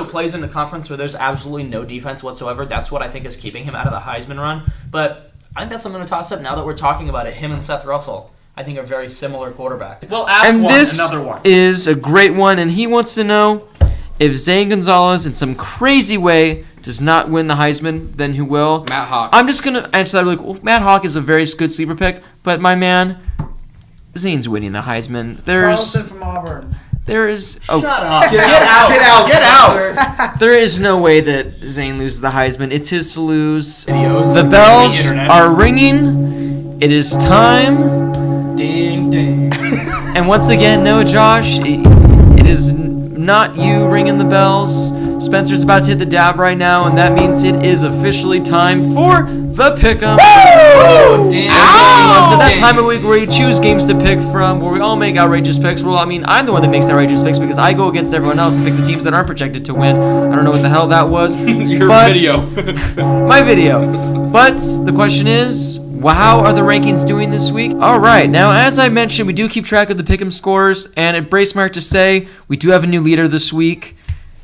plays in a conference where there's absolutely no defense whatsoever. That's what I think is keeping him out of the Heisman run. But I think that's something to toss up now that we're talking about it. Him and Seth Russell, I think, are very similar quarterbacks. Well, ask And this another one. is a great one, and he wants to know if Zane Gonzalez, in some crazy way, does not win the Heisman, then who will? Matt Hawk. I'm just going to answer that really quick. Matt Hawk is a very good sleeper pick, but my man, Zane's winning the Heisman. Carlson from Auburn. There is Shut up. Get out. there is no way that Zane loses the Heisman. It's his to lose. Videos The on bells the internet. are ringing. It is time. Ding, ding. And once again, no, Josh, it is not you ringing the bells. Spencer's about to hit the dab right now, and that means it is officially time for the Pick'em. Ding. It's at that time of week where you choose games to pick from, where we all make outrageous picks. Well, I mean, I'm the one that makes outrageous picks because I go against everyone else and pick the teams that aren't projected to win. I don't know what the hell that was. Your but- video. My video. But the question is, how are the rankings doing this week? All right, now as I mentioned, we do keep track of the Pick'em scores, and it breaks my heart to say we do have a new leader this week.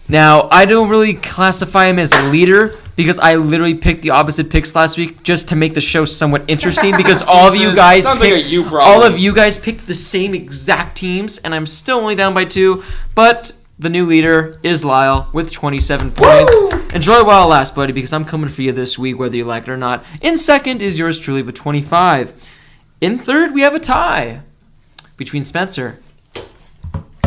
Now, I don't really classify him as a leader because I literally picked the opposite picks last week just to make the show somewhat interesting because all of you guys Sounds like a you problem. all of you guys picked the same exact teams, and I'm still only down by 2, but the new leader is Lyle with 27 points. Enjoy it while it lasts, buddy, because I'm coming for you this week, whether you like it or not. In second is yours truly with 25. In third, we have a tie between Spencer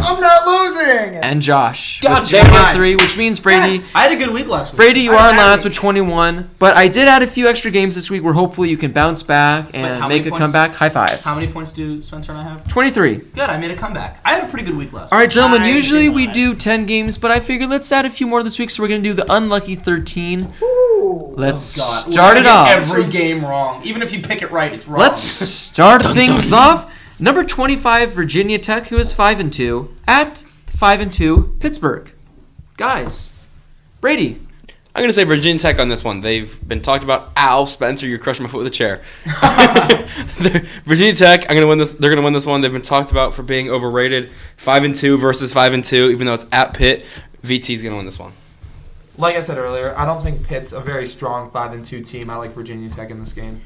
I'm not losing. and Josh God with damn it. 23, which means Brady. Yes. I had a good week last week. Brady, you are in last with 21, but I did add a few extra games this week where hopefully you can bounce back and how make many a points? comeback. High five. How many points do Spencer and I have? 23. Good, I made a comeback. I had a pretty good week last week. All right, gentlemen, I usually did we not. do 10 games, but I figured let's add a few more this week, so we're going to do the unlucky 13. Ooh. Let's God, start we're it gonna off. get Every game wrong. Even if you pick it right, it's wrong. Let's start things off. Number 25, Virginia Tech, who is 5-2, at 5-2, Pittsburgh. Guys, Brady. I'm going to say Virginia Tech on this one. They've been talked about. Ow, Spencer, you're crushing my foot with a chair. Virginia Tech, I'm going to win this. They're going to win this one. They've been talked about for being overrated. 5-2 versus 5-2, even though it's at Pitt. VT's going to win this one. Like I said earlier, I don't think Pitt's a very strong 5-2 team. I like Virginia Tech in this game.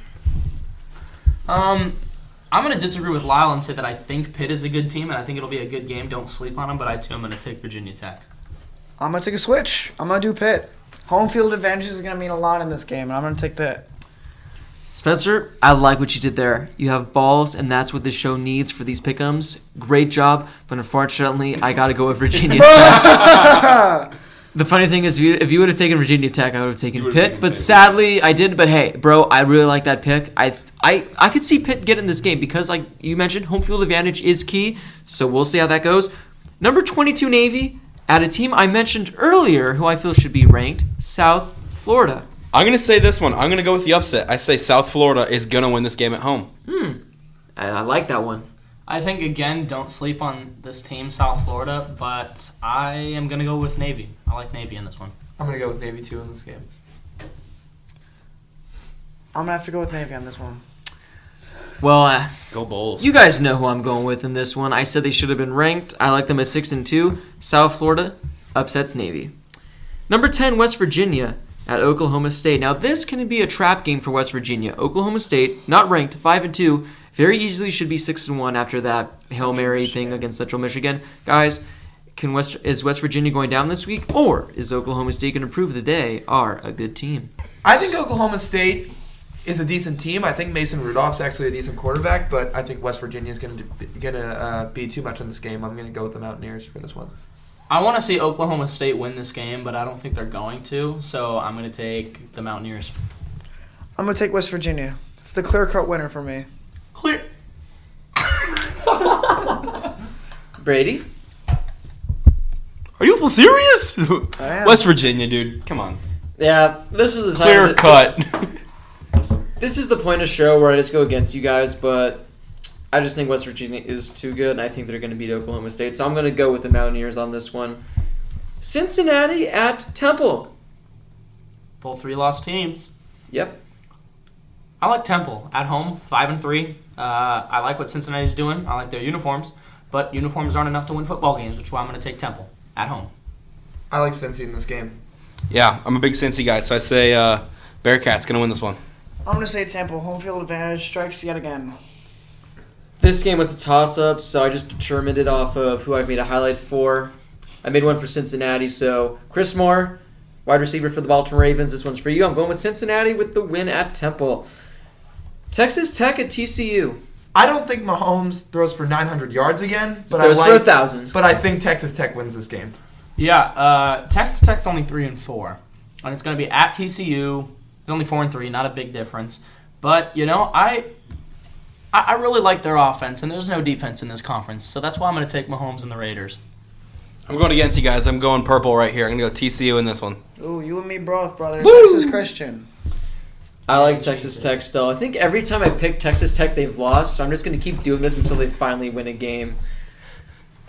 I'm going to disagree with Lyle and say that I think Pitt is a good team, and I think it'll be a good game. Don't sleep on them, but I, too, am going to take Virginia Tech. I'm going to take a switch. I'm going to do Pitt. Home field advantage is going to mean a lot in this game, and I'm going to take Pitt. Spencer, I like what you did there. You have balls, and that's what this show needs for these pick'ems. Great job, but unfortunately, I got to go with Virginia Tech. The funny thing is, if you would have taken Virginia Tech, I would have taken Pitt. But sadly, I didn't. But hey, bro, I really like that pick. I could see Pitt get in this game because, like you mentioned, home field advantage is key. So we'll see how that goes. Number 22, Navy, at a team I mentioned earlier who I feel should be ranked, South Florida. I'm going to say this one. I'm going to go with the upset. I say South Florida is going to win this game at home. I like that one. I think, again, don't sleep on this team, South Florida, but I am going to go with Navy. I like Navy in this one. I'm going to go with Navy 2 in this game. I'm going to have to go with Navy on this one. Well, Go Bulls. you guys know who I'm going with in this one. I said they should have been ranked. I like them at 6-2. South Florida upsets Navy. Number 10, West Virginia at Oklahoma State. Now, this can be a trap game for West Virginia. Oklahoma State, not ranked, 5-2, very easily should be 6-1 after that Hail Mary thing against Central Michigan. Guys, is West Virginia going down this week, or is Oklahoma State going to prove that they are a good team? I think Oklahoma State is a decent team. I think Mason Rudolph's actually a decent quarterback, but I think West Virginia is going to be too much in this game. I'm going to go with the Mountaineers for this one. I want to see Oklahoma State win this game, but I don't think they're going to, so I'm going to take the Mountaineers. I'm going to take West Virginia. It's the clear-cut winner for me. Clear. Brady? Are you serious? I am. West Virginia, dude. Come on. Yeah, this is the time. Clear cut. This is the point of show where I just go against you guys, but I just think West Virginia is too good, and I think they're going to beat Oklahoma State. So I'm going to go with the Mountaineers on this one. Cincinnati at Temple. Both 3-loss teams. Yep. I like Temple at home, 5-3. I like what Cincinnati's doing. I like their uniforms, but uniforms aren't enough to win football games, which is why I'm going to take Temple at home. I like Cincy in this game. Yeah, I'm a big Cincy guy, so I say Bearcats going to win this one. I'm going to say Temple. Home field advantage strikes yet again. This game was a toss-up, so I just determined it off of who I've made a highlight for. I made one for Cincinnati, so Chris Moore, wide receiver for the Baltimore Ravens. This one's for you. I'm going with Cincinnati with the win at Temple. Texas Tech at TCU. I don't think Mahomes throws for 900 yards again, but Throws for 1,000. But I think Texas Tech wins this game. Yeah, Texas Tech's only 3-4, and it's going to be at TCU. It's only 4-3, not a big difference. But I really like their offense, and there's no defense in this conference, so that's why I'm going to take Mahomes and the Raiders. I'm going against you guys. I'm going purple right here. I'm going to go TCU in this one. Ooh, you and me both, brother. Woo! Texas Christian. I like Texas Tech still. I think every time I pick Texas Tech, they've lost, so I'm just going to keep doing this until they finally win a game.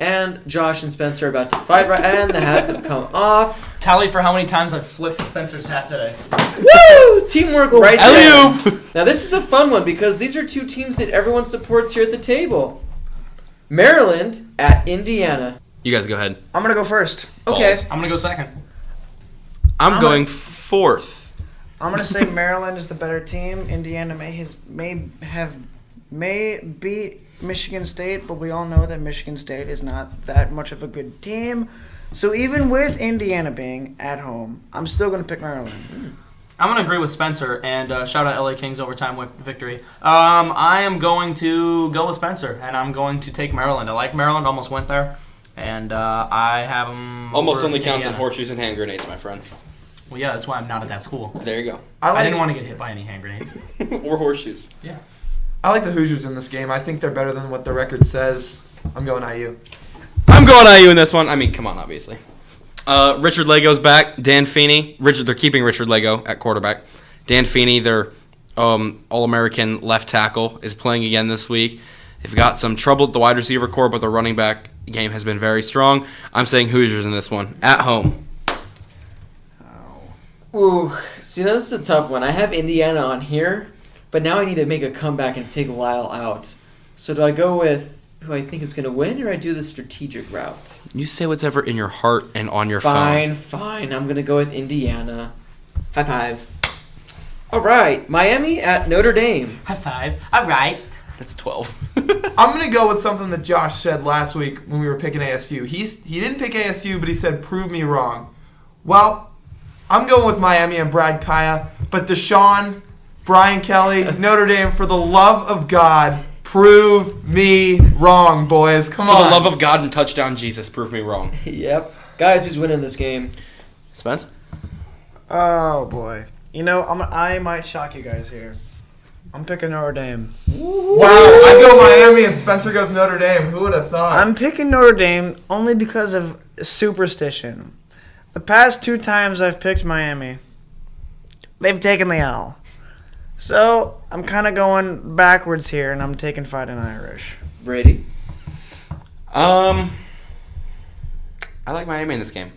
And Josh and Spencer are about to fight right, and the hats have come off. Tally for how many times I've flipped Spencer's hat today. Woo! Teamwork right there. Alley-oop! Now this is a fun one because these are two teams that everyone supports here at the table. Maryland at Indiana. You guys go ahead. I'm going to go first. Okay. Balls. I'm going to go second. I'm going fourth. I'm going to say Maryland is the better team. Indiana may beat Michigan State, but we all know that Michigan State is not that much of a good team. So even with Indiana being at home, I'm still going to pick Maryland. I'm going to agree with Spencer, and shout out LA Kings overtime victory. I am going to go with Spencer, and I'm going to take Maryland. I like Maryland, almost went there, and I have them Almost over only counts in Indiana. horseshoes and hand grenades, my friend. Well, yeah, that's why I'm not at that school. There you go. I didn't want to get hit by any hand grenades. Or horseshoes. Yeah. I like the Hoosiers in this game. I think they're better than what the record says. I'm going IU. I'm going IU in this one. I mean, come on, obviously. Richard Lego's back. Dan Feeney. They're keeping Richard Lego at quarterback. Dan Feeney, their All-American left tackle, is playing again this week. They've got some trouble at the wide receiver core, but the running back game has been very strong. I'm saying Hoosiers in this one. At home. Ooh, see, this is a tough one. I have Indiana on here, but now I need to make a comeback and take Lyle out. So do I go with who I think is going to win, or I do the strategic route? You say whatever in your heart and on your Fine, phone. fine. I'm going to go with Indiana. High five. All right, Miami at Notre Dame. High five. All right. That's 12. I'm going to go with something that Josh said last week when we were picking ASU. He didn't pick ASU, but he said, prove me wrong. Well, I'm going with Miami and Brad Kaya, but Deshaun, Brian Kelly, Notre Dame, for the love of God, prove me wrong, boys. Come For on. the love of God and touchdown Jesus, prove me wrong. Yep. Guys, who's winning this game? Spence? Oh, boy. I might shock you guys here. I'm picking Notre Dame. Wow, I go Miami and Spencer goes Notre Dame. Who would have thought? I'm picking Notre Dame only because of superstition. The past 2 times I've picked Miami, they've taken the L. So I'm kind of going backwards here, and I'm taking Fighting Irish. Brady. I like Miami in this game.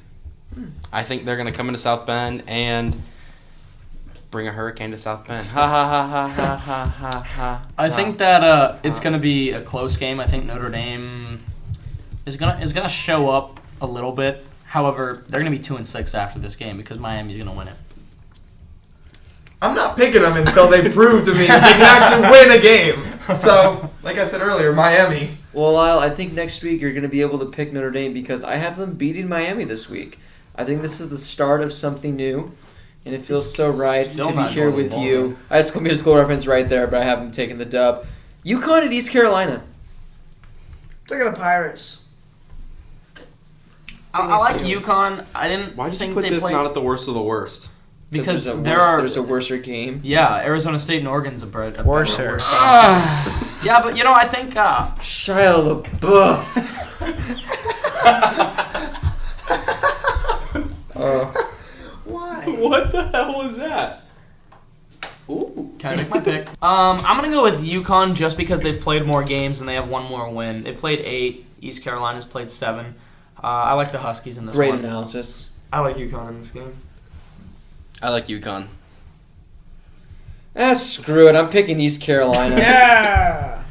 I think they're going to come into South Bend and bring a hurricane to South Bend. Ha ha ha ha ha ha ha ha. I think that it's going to be a close game. I think Notre Dame is gonna show up a little bit. However, they're going to be 2-6 after this game because Miami's going to win it. I'm not picking them until they prove to me that they can actually win a game. So, like I said earlier, Miami. Well, Lyle, I think next week you're going to be able to pick Notre Dame because I have them beating Miami this week. I think this is the start of something new, and it feels so right Still to be not here going with forward. you. High School Musical reference right there, but I have them taking the dub. UConn at East Carolina. Look at the Pirates. I like UConn. I didn't Why did think you put they this played not at the worst of the worst? because there's a worser game. Yeah, Arizona State and Oregon's a better. Worser. Yeah, but I think Shia LaBeouf. Why? What the hell was that? Ooh. Can I make my pick? I'm going to go with UConn just because they've played more games and they have one more win. They've played 8. East Carolina's played 7. I like the Huskies in this Great one. analysis. I like UConn in this game. I like UConn. Screw it. I'm picking East Carolina. Yeah.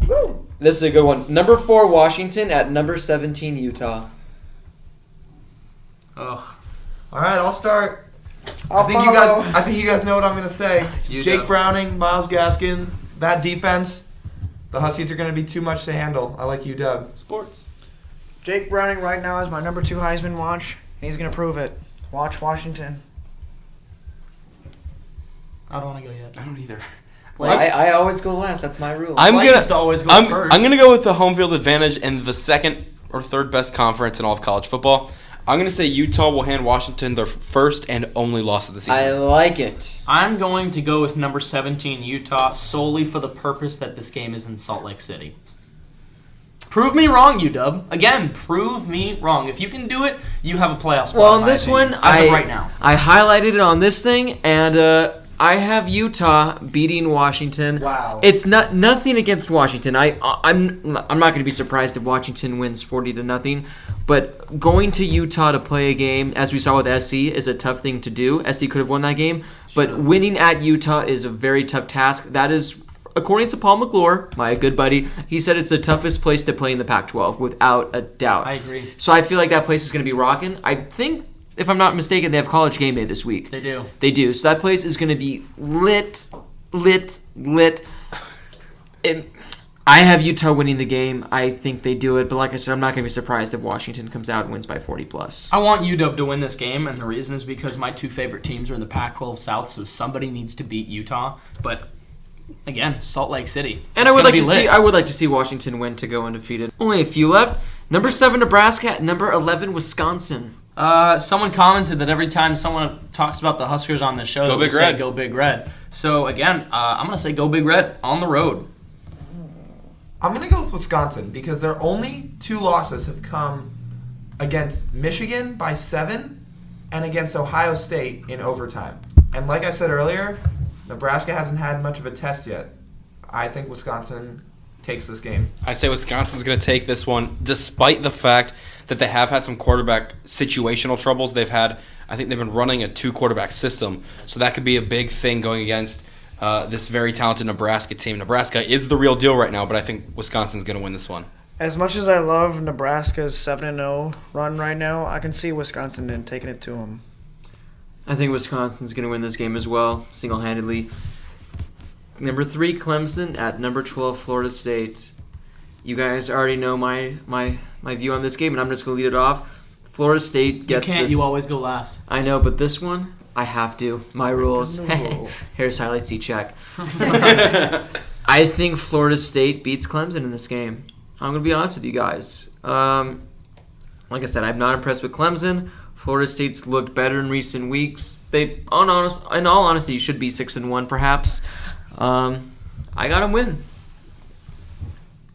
Woo. This is a good one. Number 4, Washington at number 17, Utah. Ugh. All right, I'll start. I'll I think you guys know what I'm gonna say. You Jake do. Browning, Miles Gaskin, that defense. The Huskies are gonna be too much to handle. I like UW. Sports. Jake Browning right now is my number 2 Heisman watch, and he's going to prove it. Watch Washington. I don't want to go yet. I don't either. Well, I always go last. That's my rule. I'm I gonna used to always go I'm first. gonna go with the home field advantage and the second or third best conference in all of college football. I'm gonna say Utah will hand Washington their first and only loss of the season. I like it. I'm going to go with number 17, Utah, solely for the purpose that this game is in Salt Lake City. Prove me wrong, UW. Again, prove me wrong. If you can do it, you have a playoff spot. Well, in on my this opinion, one, as of right now. I highlighted it on this thing, and I have Utah beating Washington. Wow. It's nothing against Washington. I'm not going to be surprised if Washington wins 40-0. But going to Utah to play a game, as we saw with SC, is a tough thing to do. SC could have won that game, but winning at Utah is a very tough task. That is, according to Paul McClure, my good buddy, he said it's the toughest place to play in the Pac-12, without a doubt. I agree. So I feel like that place is going to be rocking. I think, if I'm not mistaken, they have college game day this week. They do. They do. So that place is going to be lit. And I have Utah winning the game. I think they do it. But like I said, I'm not going to be surprised if Washington comes out and wins by 40+. I want UW to win this game, and the reason is because my 2 favorite teams are in the Pac-12 South, so somebody needs to beat Utah. But again, Salt Lake City. And It's I would gonna like be to lit. see Washington win to go undefeated. Only a few left. Number 7 Nebraska at number 11 Wisconsin. Someone commented that every time someone talks about the Huskers on this show, Go they Big say Red. Go Big Red. So again, I'm gonna say Go Big Red on the road. I'm going to go with Wisconsin because their only 2 losses have come against Michigan by 7 and against Ohio State in overtime. And like I said earlier, Nebraska hasn't had much of a test yet. I think Wisconsin takes this game. I say Wisconsin's going to take this one, despite the fact that they have had some quarterback situational troubles. I think they've been running a 2-quarterback system, so that could be a big thing going against this very talented Nebraska team. Nebraska is the real deal right now, but I think Wisconsin's going to win this one. As much as I love Nebraska's 7-0 run right now, I can see Wisconsin taking it to them. I think Wisconsin's going to win this game as well, single-handedly. Number 3 Clemson at number 12 Florida State. You guys already know my view on this game, and I'm just going to lead it off. Florida State gets You can't. this. You always go last. I know, but this one, I have to. My rules. No. Harris highlights, check. I think Florida State beats Clemson in this game. I'm going to be honest with you guys. Like I said, I'm not impressed with Clemson. Florida State's looked better in recent weeks. They, in all honesty, should be 6-1 perhaps. I got them winning.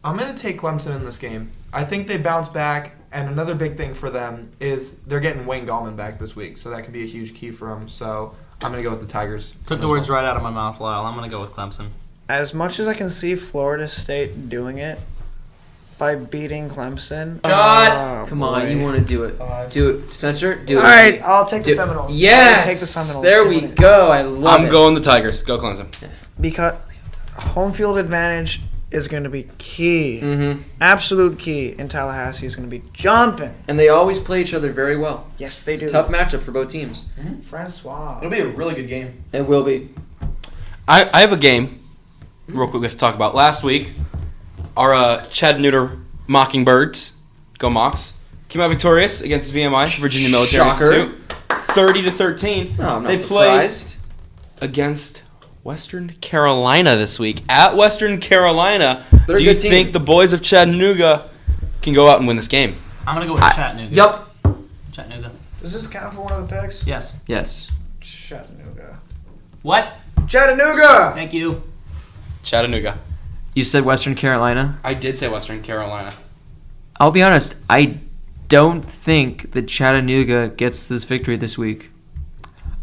I'm going to take Clemson in this game. I think they bounce back, and another big thing for them is they're getting Wayne Gallman back this week, so that could be a huge key for them. So I'm going to go with the Tigers. Took the words right out of my mouth, Lyle. I'm going to go with Clemson. As much as I can see Florida State doing it by beating Clemson. Shot! Come on, boy. you want to do it. 5. Do it. Spencer, do All it. right, I'll take the Do- Seminoles. I'll Yes! take the Seminoles. There we doing it. go. I love it. I'm going the Tigers. Go Clemson. Because home field advantage is going to be key. Mm-hmm. Absolute key. And Tallahassee is going to be jumping. And they always play each other very well. Yes, they It's do. a tough matchup for both teams. Francois. It'll be a really good game. It will be. I have a game, real quick, we have to talk about. Last week, our Chattanooga Mockingbirds, go Mocs, came out victorious against VMI, Virginia Military Shocker. Institute, 30-13. No, I'm not They surprised. against Western Carolina this week. At Western Carolina, They're a do you good team. think the boys of Chattanooga can go out and win this game? I'm going to go with Chattanooga. Yep. Chattanooga. Does this count for one of the picks? Yes. Yes. Chattanooga. What? Chattanooga! Thank you. Chattanooga. You said Western Carolina. I did say Western Carolina. I'll be honest. I don't think that Chattanooga gets this victory this week.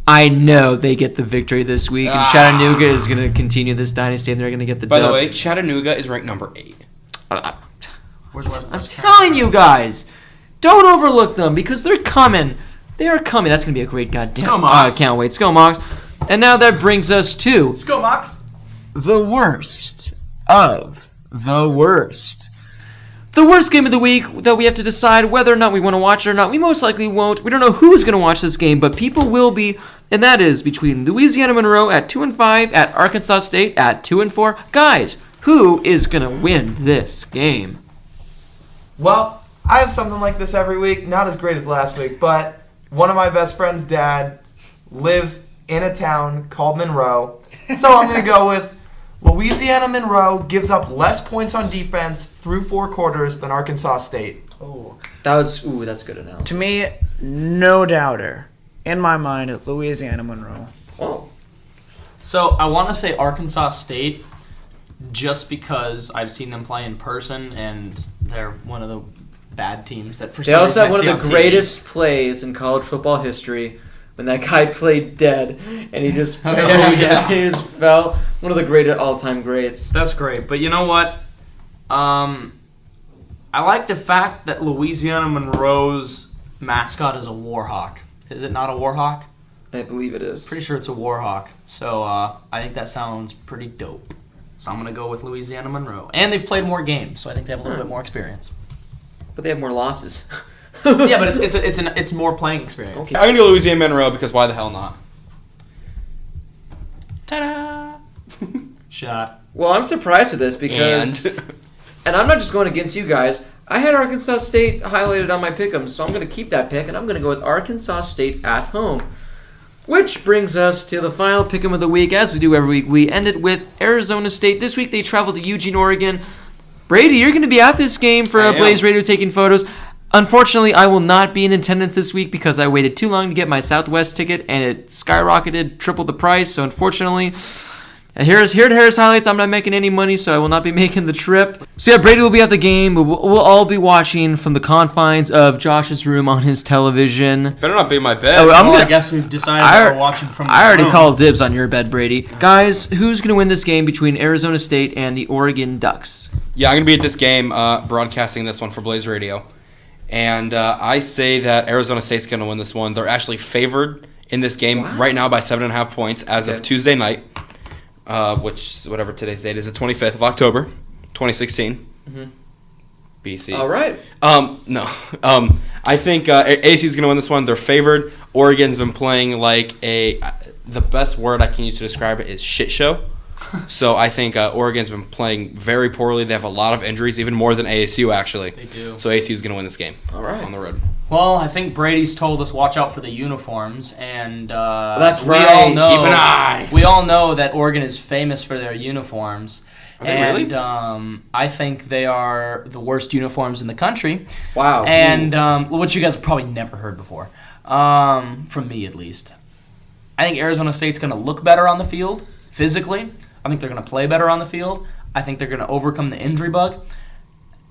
I know they get the victory this week, and Chattanooga is going to continue this dynasty, and they're going to get the By dub. the way, Chattanooga is ranked number 8. I'm telling you guys, don't overlook them because they're coming. They are coming. That's going to be a great goddamn. Go Mox. I can't wait. Go Mox. And now that brings us to Let's go, Mox. the worst of the worst. The worst game of the week that we have to decide whether or not we want to watch it or not. We most likely won't. We don't know who's going to watch this game, but people will be, and that is between Louisiana Monroe at 2-5, at Arkansas State at 2-4. Guys, who is going to win this game? Well, I have something like this every week. Not as great as last week, but one of my best friend's dad lives in a town called Monroe. So I'm going to go with Louisiana Monroe gives up less points on defense through 4 quarters than Arkansas State. That's good analysis. To me, no doubter. In my mind, Louisiana Monroe. Oh. So I want to say Arkansas State just because I've seen them play in person and they're one of the bad teams that for They some also have reason one I of see the on TV. greatest plays in college football history when that guy played dead and he just, Oh, yeah. he just fell. One of the great all-time greats. That's great, but you know what? I like the fact that Louisiana Monroe's mascot is a warhawk. Is it not a warhawk? I believe it is. Pretty sure it's a warhawk. So I think that sounds pretty dope. So I'm gonna go with Louisiana Monroe, and they've played more games, so I think they have a little bit more experience. But they have more losses. Yeah, but it's more playing experience. Okay. I'm going to go Louisiana Monroe because why the hell not? Ta-da! Shot. Well, I'm surprised with this because, and I'm not just going against you guys. I had Arkansas State highlighted on my pick'em, so I'm going to keep that pick, and I'm going to go with Arkansas State at home. Which brings us to the final pick'em of the week. As we do every week, we end it with Arizona State. This week they travel to Eugene, Oregon. Brady, you're going to be at this game for Blaze Radio taking photos. Unfortunately, I will not be in attendance this week because I waited too long to get my Southwest ticket, and it skyrocketed triple the price. So unfortunately, here at Harris Highlights, I'm not making any money, so I will not be making the trip. So yeah, Brady will be at the game, but we'll all be watching from the confines of Josh's room on his television. Better not be in my bed. Oh, I guess we've decided that we're watching from the I already room. called dibs on your bed, Brady. Guys, who's going to win this game between Arizona State and the Oregon Ducks? Yeah, I'm going to be at this game, broadcasting this one for Blaze Radio. And I say that Arizona State's going to win this one. They're actually favored in this game right now by 7.5 points as of Tuesday night, which, whatever today's date is, the 25th of October, 2016. BC. All right. No. I think ASU is going to win this one. They're favored. Oregon's been playing like the best word I can use to describe it is shit show. So I think Oregon's been playing very poorly. They have a lot of injuries, even more than ASU, actually. They do. So ASU is going to win this game. All right. On the road. Well, I think Brady's told us watch out for the uniforms, and That's we right. all know, Keep an eye. We all know that Oregon is famous for their uniforms. Are they really? And I think they are the worst uniforms in the country. Wow. And which you guys have probably never heard before, from me at least. I think Arizona State's going to look better on the field physically. I think they're going to play better on the field. I think they're going to overcome the injury bug.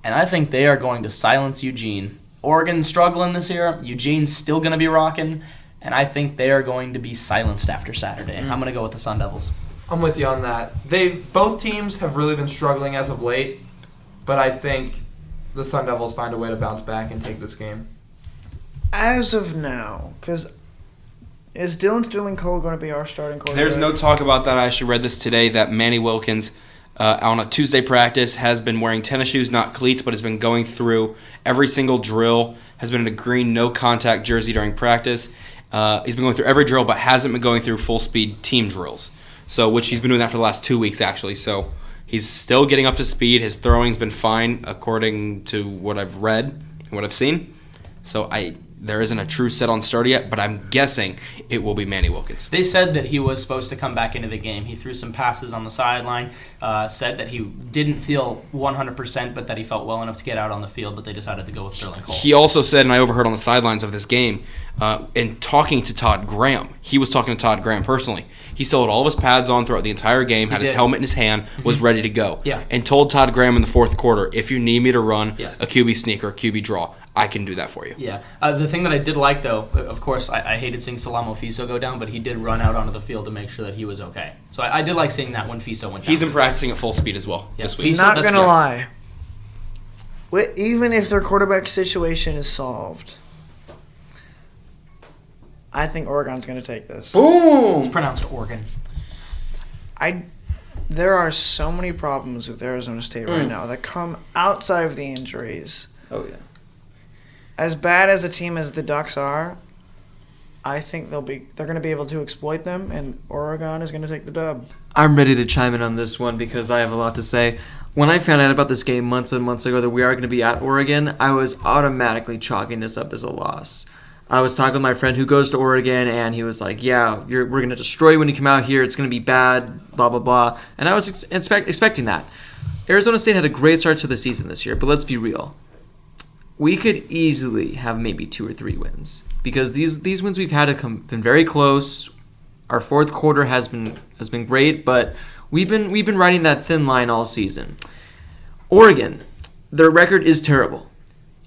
And I think they are going to silence Eugene. Oregon's struggling this year. Eugene's still going to be rocking. And I think they are going to be silenced after Saturday. I'm going to go with the Sun Devils. I'm with you on that. Both teams have really been struggling as of late, but I think the Sun Devils find a way to bounce back and take this game. As of now, because is Dylan Sterling Cole going to be our starting quarterback? There's no talk about that. I actually read this today that Manny Wilkins, on a Tuesday practice, has been wearing tennis shoes, not cleats, but has been going through every single drill, has been in a green no-contact jersey during practice. He's been going through every drill, but hasn't been going through full-speed team drills. So, which he's been doing that for the last 2 weeks, actually. So, he's still getting up to speed. His throwing's been fine, according to what I've read and what I've seen. So, there isn't a true set on start yet, but I'm guessing it will be Manny Wilkins. They said that he was supposed to come back into the game. He threw some passes on the sideline, said that he didn't feel 100%, but that he felt well enough to get out on the field, but they decided to go with Sterling Cole. He also said, and I overheard on the sidelines of this game, in talking to Todd Graham, he was talking to Todd Graham personally. He still had all of his pads on throughout the entire game, had his helmet in his hand, was ready to go. Yeah. And told Todd Graham in the fourth quarter, if you need me to run Yes. a QB sneak or a QB draw, I can do that for you. Yeah. The thing that I did like, though, of course, I hated seeing Salamo Fiso go down, but he did run out onto the field to make sure that he was okay. So I did like seeing that when Fiso went down. He's been practicing at full speed as well this week. Fiso, Not that's gonna good. lie. Even if their quarterback situation is solved, I think Oregon's gonna take this. It's pronounced Oregon. There are so many problems with Arizona State right now that come outside of the injuries. Oh yeah. As bad as a team as the Ducks are, I think they're going to be able to exploit them, and Oregon is going to take the dub. I'm ready to chime in on this one because I have a lot to say. When I found out about this game months and months ago that we are going to be at Oregon, I was automatically chalking this up as a loss. I was talking with my friend who goes to Oregon, and he was like, yeah, we're going to destroy you when you come out here. It's going to be bad, blah, blah, blah. And I was expecting that. Arizona State had a great start to the season this year, but let's be real. We could easily have maybe 2 or 3 wins because these wins we've had have been very close. Our fourth quarter has been great, but we've been riding that thin line all season. Oregon, their record is terrible.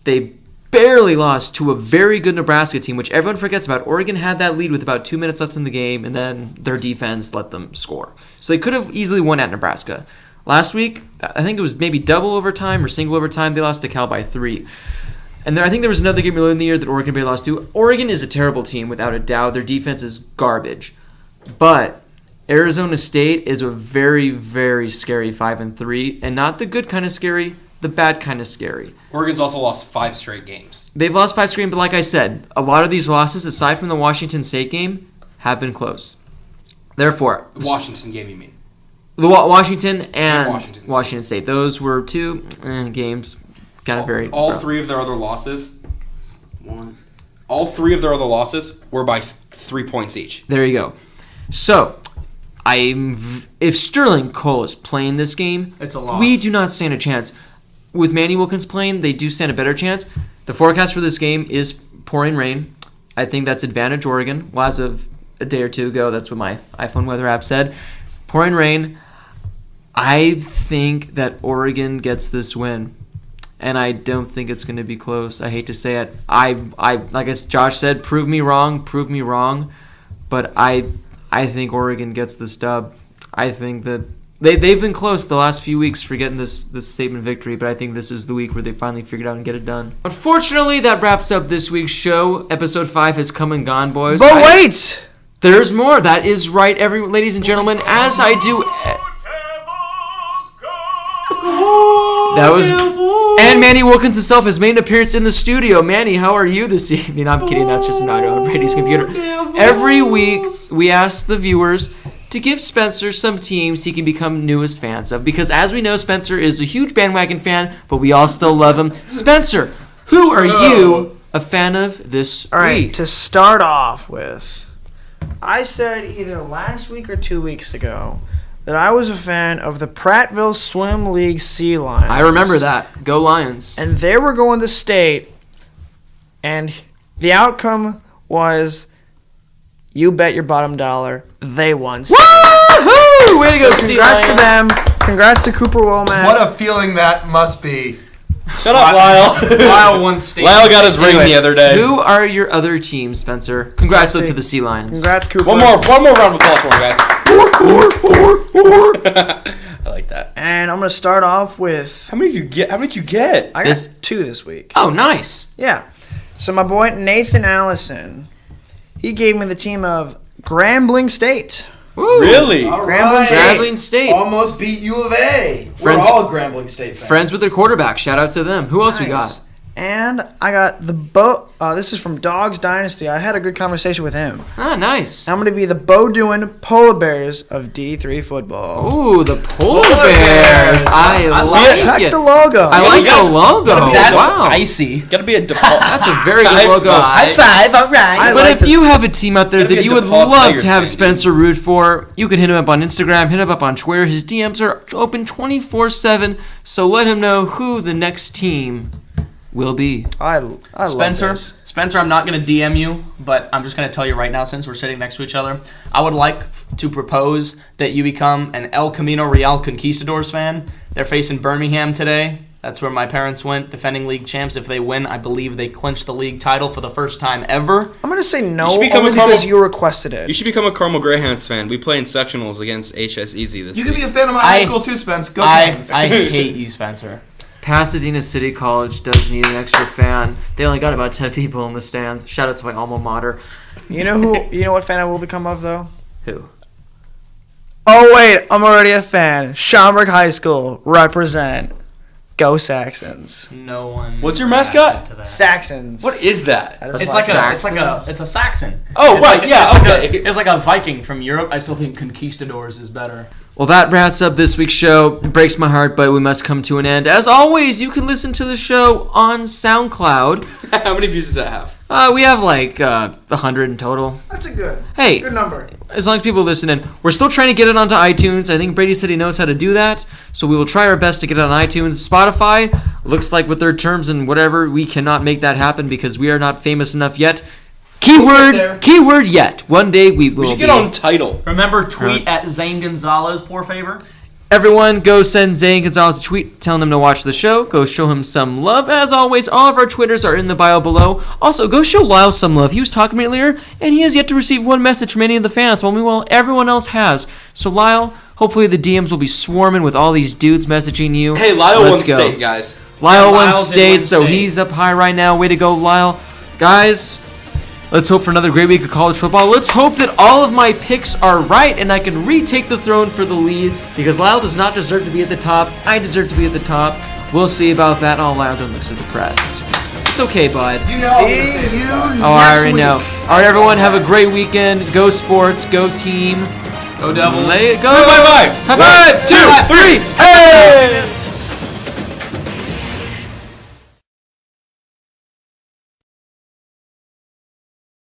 They barely lost to a very good Nebraska team, which everyone forgets about. Oregon had that lead with about 2 minutes left in the game, and then their defense let them score. So they could have easily won at Nebraska. Last week, I think it was maybe double overtime or single overtime. They lost to Cal by 3. And then I think there was another game earlier in the year that Oregon barely lost to. Oregon is a terrible team, without a doubt. Their defense is garbage. But Arizona State is a very, very scary 5-3, and not the good kind of scary, the bad kind of scary. Oregon's also lost 5 straight games. They've lost 5 straight, but like I said, a lot of these losses, aside from the Washington State game, have been close. Therefore, The Washington game, you mean? the Washington and Washington Washington State, those were 2 games, kind of very. All 3 of their other losses. All 3 of their other losses were by 3 points each. There you go. So, if Sterling Cole is playing this game, It's a loss. we do not stand a chance. With Manny Wilkins playing, they do stand a better chance. The forecast for this game is pouring rain. I think that's advantage Oregon. Well, as of a day or 2 ago, that's what my iPhone weather app said. Pouring rain. I think that Oregon gets this win. And I don't think it's going to be close. I hate to say it. I like as Josh said, prove me wrong. But I think Oregon gets this dub. I think that they've been close the last few weeks for getting this statement victory, but I think this is the week where they finally figured out and get it done. Unfortunately, that wraps up this week's show. Episode 5 has come and gone, boys. But wait! There's more. That is right, ladies and gentlemen. As I do. That was. And Manny Wilkins himself has made an appearance in the studio. Manny, how are you this evening? I'm kidding. That's just an audio on Brady's computer. Every week, we ask the viewers to give Spencer some teams he can become newest fans of. Because as we know, Spencer is a huge bandwagon fan, but we all still love him. Spencer, who are you a fan of this All right, week? to start off with, I said either last week or 2 weeks ago that I was a fan of the Prattville Swim League Sea Lions. I remember that. Go Lions. And they were going to state, and the outcome was, you bet your bottom dollar, they won. Woohoo! Way to go, Sea Congrats Lions. to them. Congrats to Cooper Womack. What a feeling that must be. Shut up, Lyle. Lyle won state. Lyle got his ring Anyway, the other day. Who are your other teams, Spencer? Congrats though Jesse. to the Sea Lions. Congrats, Cooper. One more round of applause for him, guys. I like that. And I'm going to start off with, How many did you get? I got This- 2 this week. Oh, nice. Yeah. So my boy Nathan Allison, he gave me the team of Grambling State. Woo. Really? Grambling State. Grambling State. Almost beat U of A. Friends- We're all Grambling State fans. Friends with their quarterback. Shout out to them. Who else we got? Nice. And I got the this is from Dogs Dynasty. I had a good conversation with him. Ah, nice. I'm going to be the Bowdoin Polar Bears of D3 football. Ooh, the Polar Bears. I like Check it. the logo. I like you guys the logo. That's Wow. icy. Gotta be a DePaul. That's a very good High logo. five. Five, all right. I But like if this. you have a team out there Gotta be that a you would DePaul love Tigers to have fan, Spencer root for, you can hit him up on Instagram, hit him up on Twitter. His DMs are open 24/7, so let him know who the next team will be. I Spencer, love this. Spencer, I'm not going to DM you, but I'm just going to tell you right now, since we're sitting next to each other, I would like to propose that you become an El Camino Real Conquistadors fan. They're facing Birmingham today. That's where my parents went, defending league champs. If they win, I believe they clinch the league title for the first time ever. I'm going to say no, You should become only a Carmel- because you requested it. You should become a Carmel Greyhounds fan. We play in sectionals against HS Easy this You week. could be a fan of my high school too, Spence. Go I Canes. hate you, Spencer. Pasadena City College does need an extra fan. They only got about 10 people in the stands. Shout out to my alma mater. You know who? You know what fan I will become of, though? Who? Oh, wait. I'm already a fan. Schaumburg High School. Represent. Go Saxons. No one. What's your reacted mascot? to that. Saxons. What is that? That is It's my like Saxons. it's a Saxon. Oh, It's right, like- yeah, it's like okay. it's like a Viking from Europe. I still think conquistadors is better. Well, that wraps up this week's show. It breaks my heart, but we must come to an end. As always, you can listen to the show on SoundCloud. How many views does that have? We have like 100 in total. That's a good number. As long as people listen in. We're still trying to get it onto iTunes. I think Brady said he knows how to do that. So we will try our best to get it on iTunes. Spotify, looks like with their terms and whatever, we cannot make that happen because we are not famous enough yet. Keyword yet. One day we will We should be. get on title. Remember, tweet at Zane Gonzalez, por favor. Everyone, go send Zane Gonzalez a tweet telling him to watch the show. Go show him some love. As always, all of our Twitters are in the bio below. Also, go show Lyle some love. He was talking to me earlier, and he has yet to receive one message from any of the fans, while meanwhile everyone else has. So, Lyle, hopefully the DMs will be swarming with all these dudes messaging you. Hey, Lyle won Let's go. state, guys. Lyle won Lyle did state, win so state. he's up high right now. Way to go, Lyle. Guys, let's hope for another great week of college football. Let's hope that all of my picks are right and I can retake the throne for the lead because Lyle does not deserve to be at the top. I deserve to be at the top. We'll see about that. Oh, Lyle, don't look so depressed. It's okay, bud. You know See you Oh, I next already week. know. All right, everyone, have a great weekend. Go sports. Go team. Go Devils. Lay it go. Bye-bye. High five. 2, 3. Hey!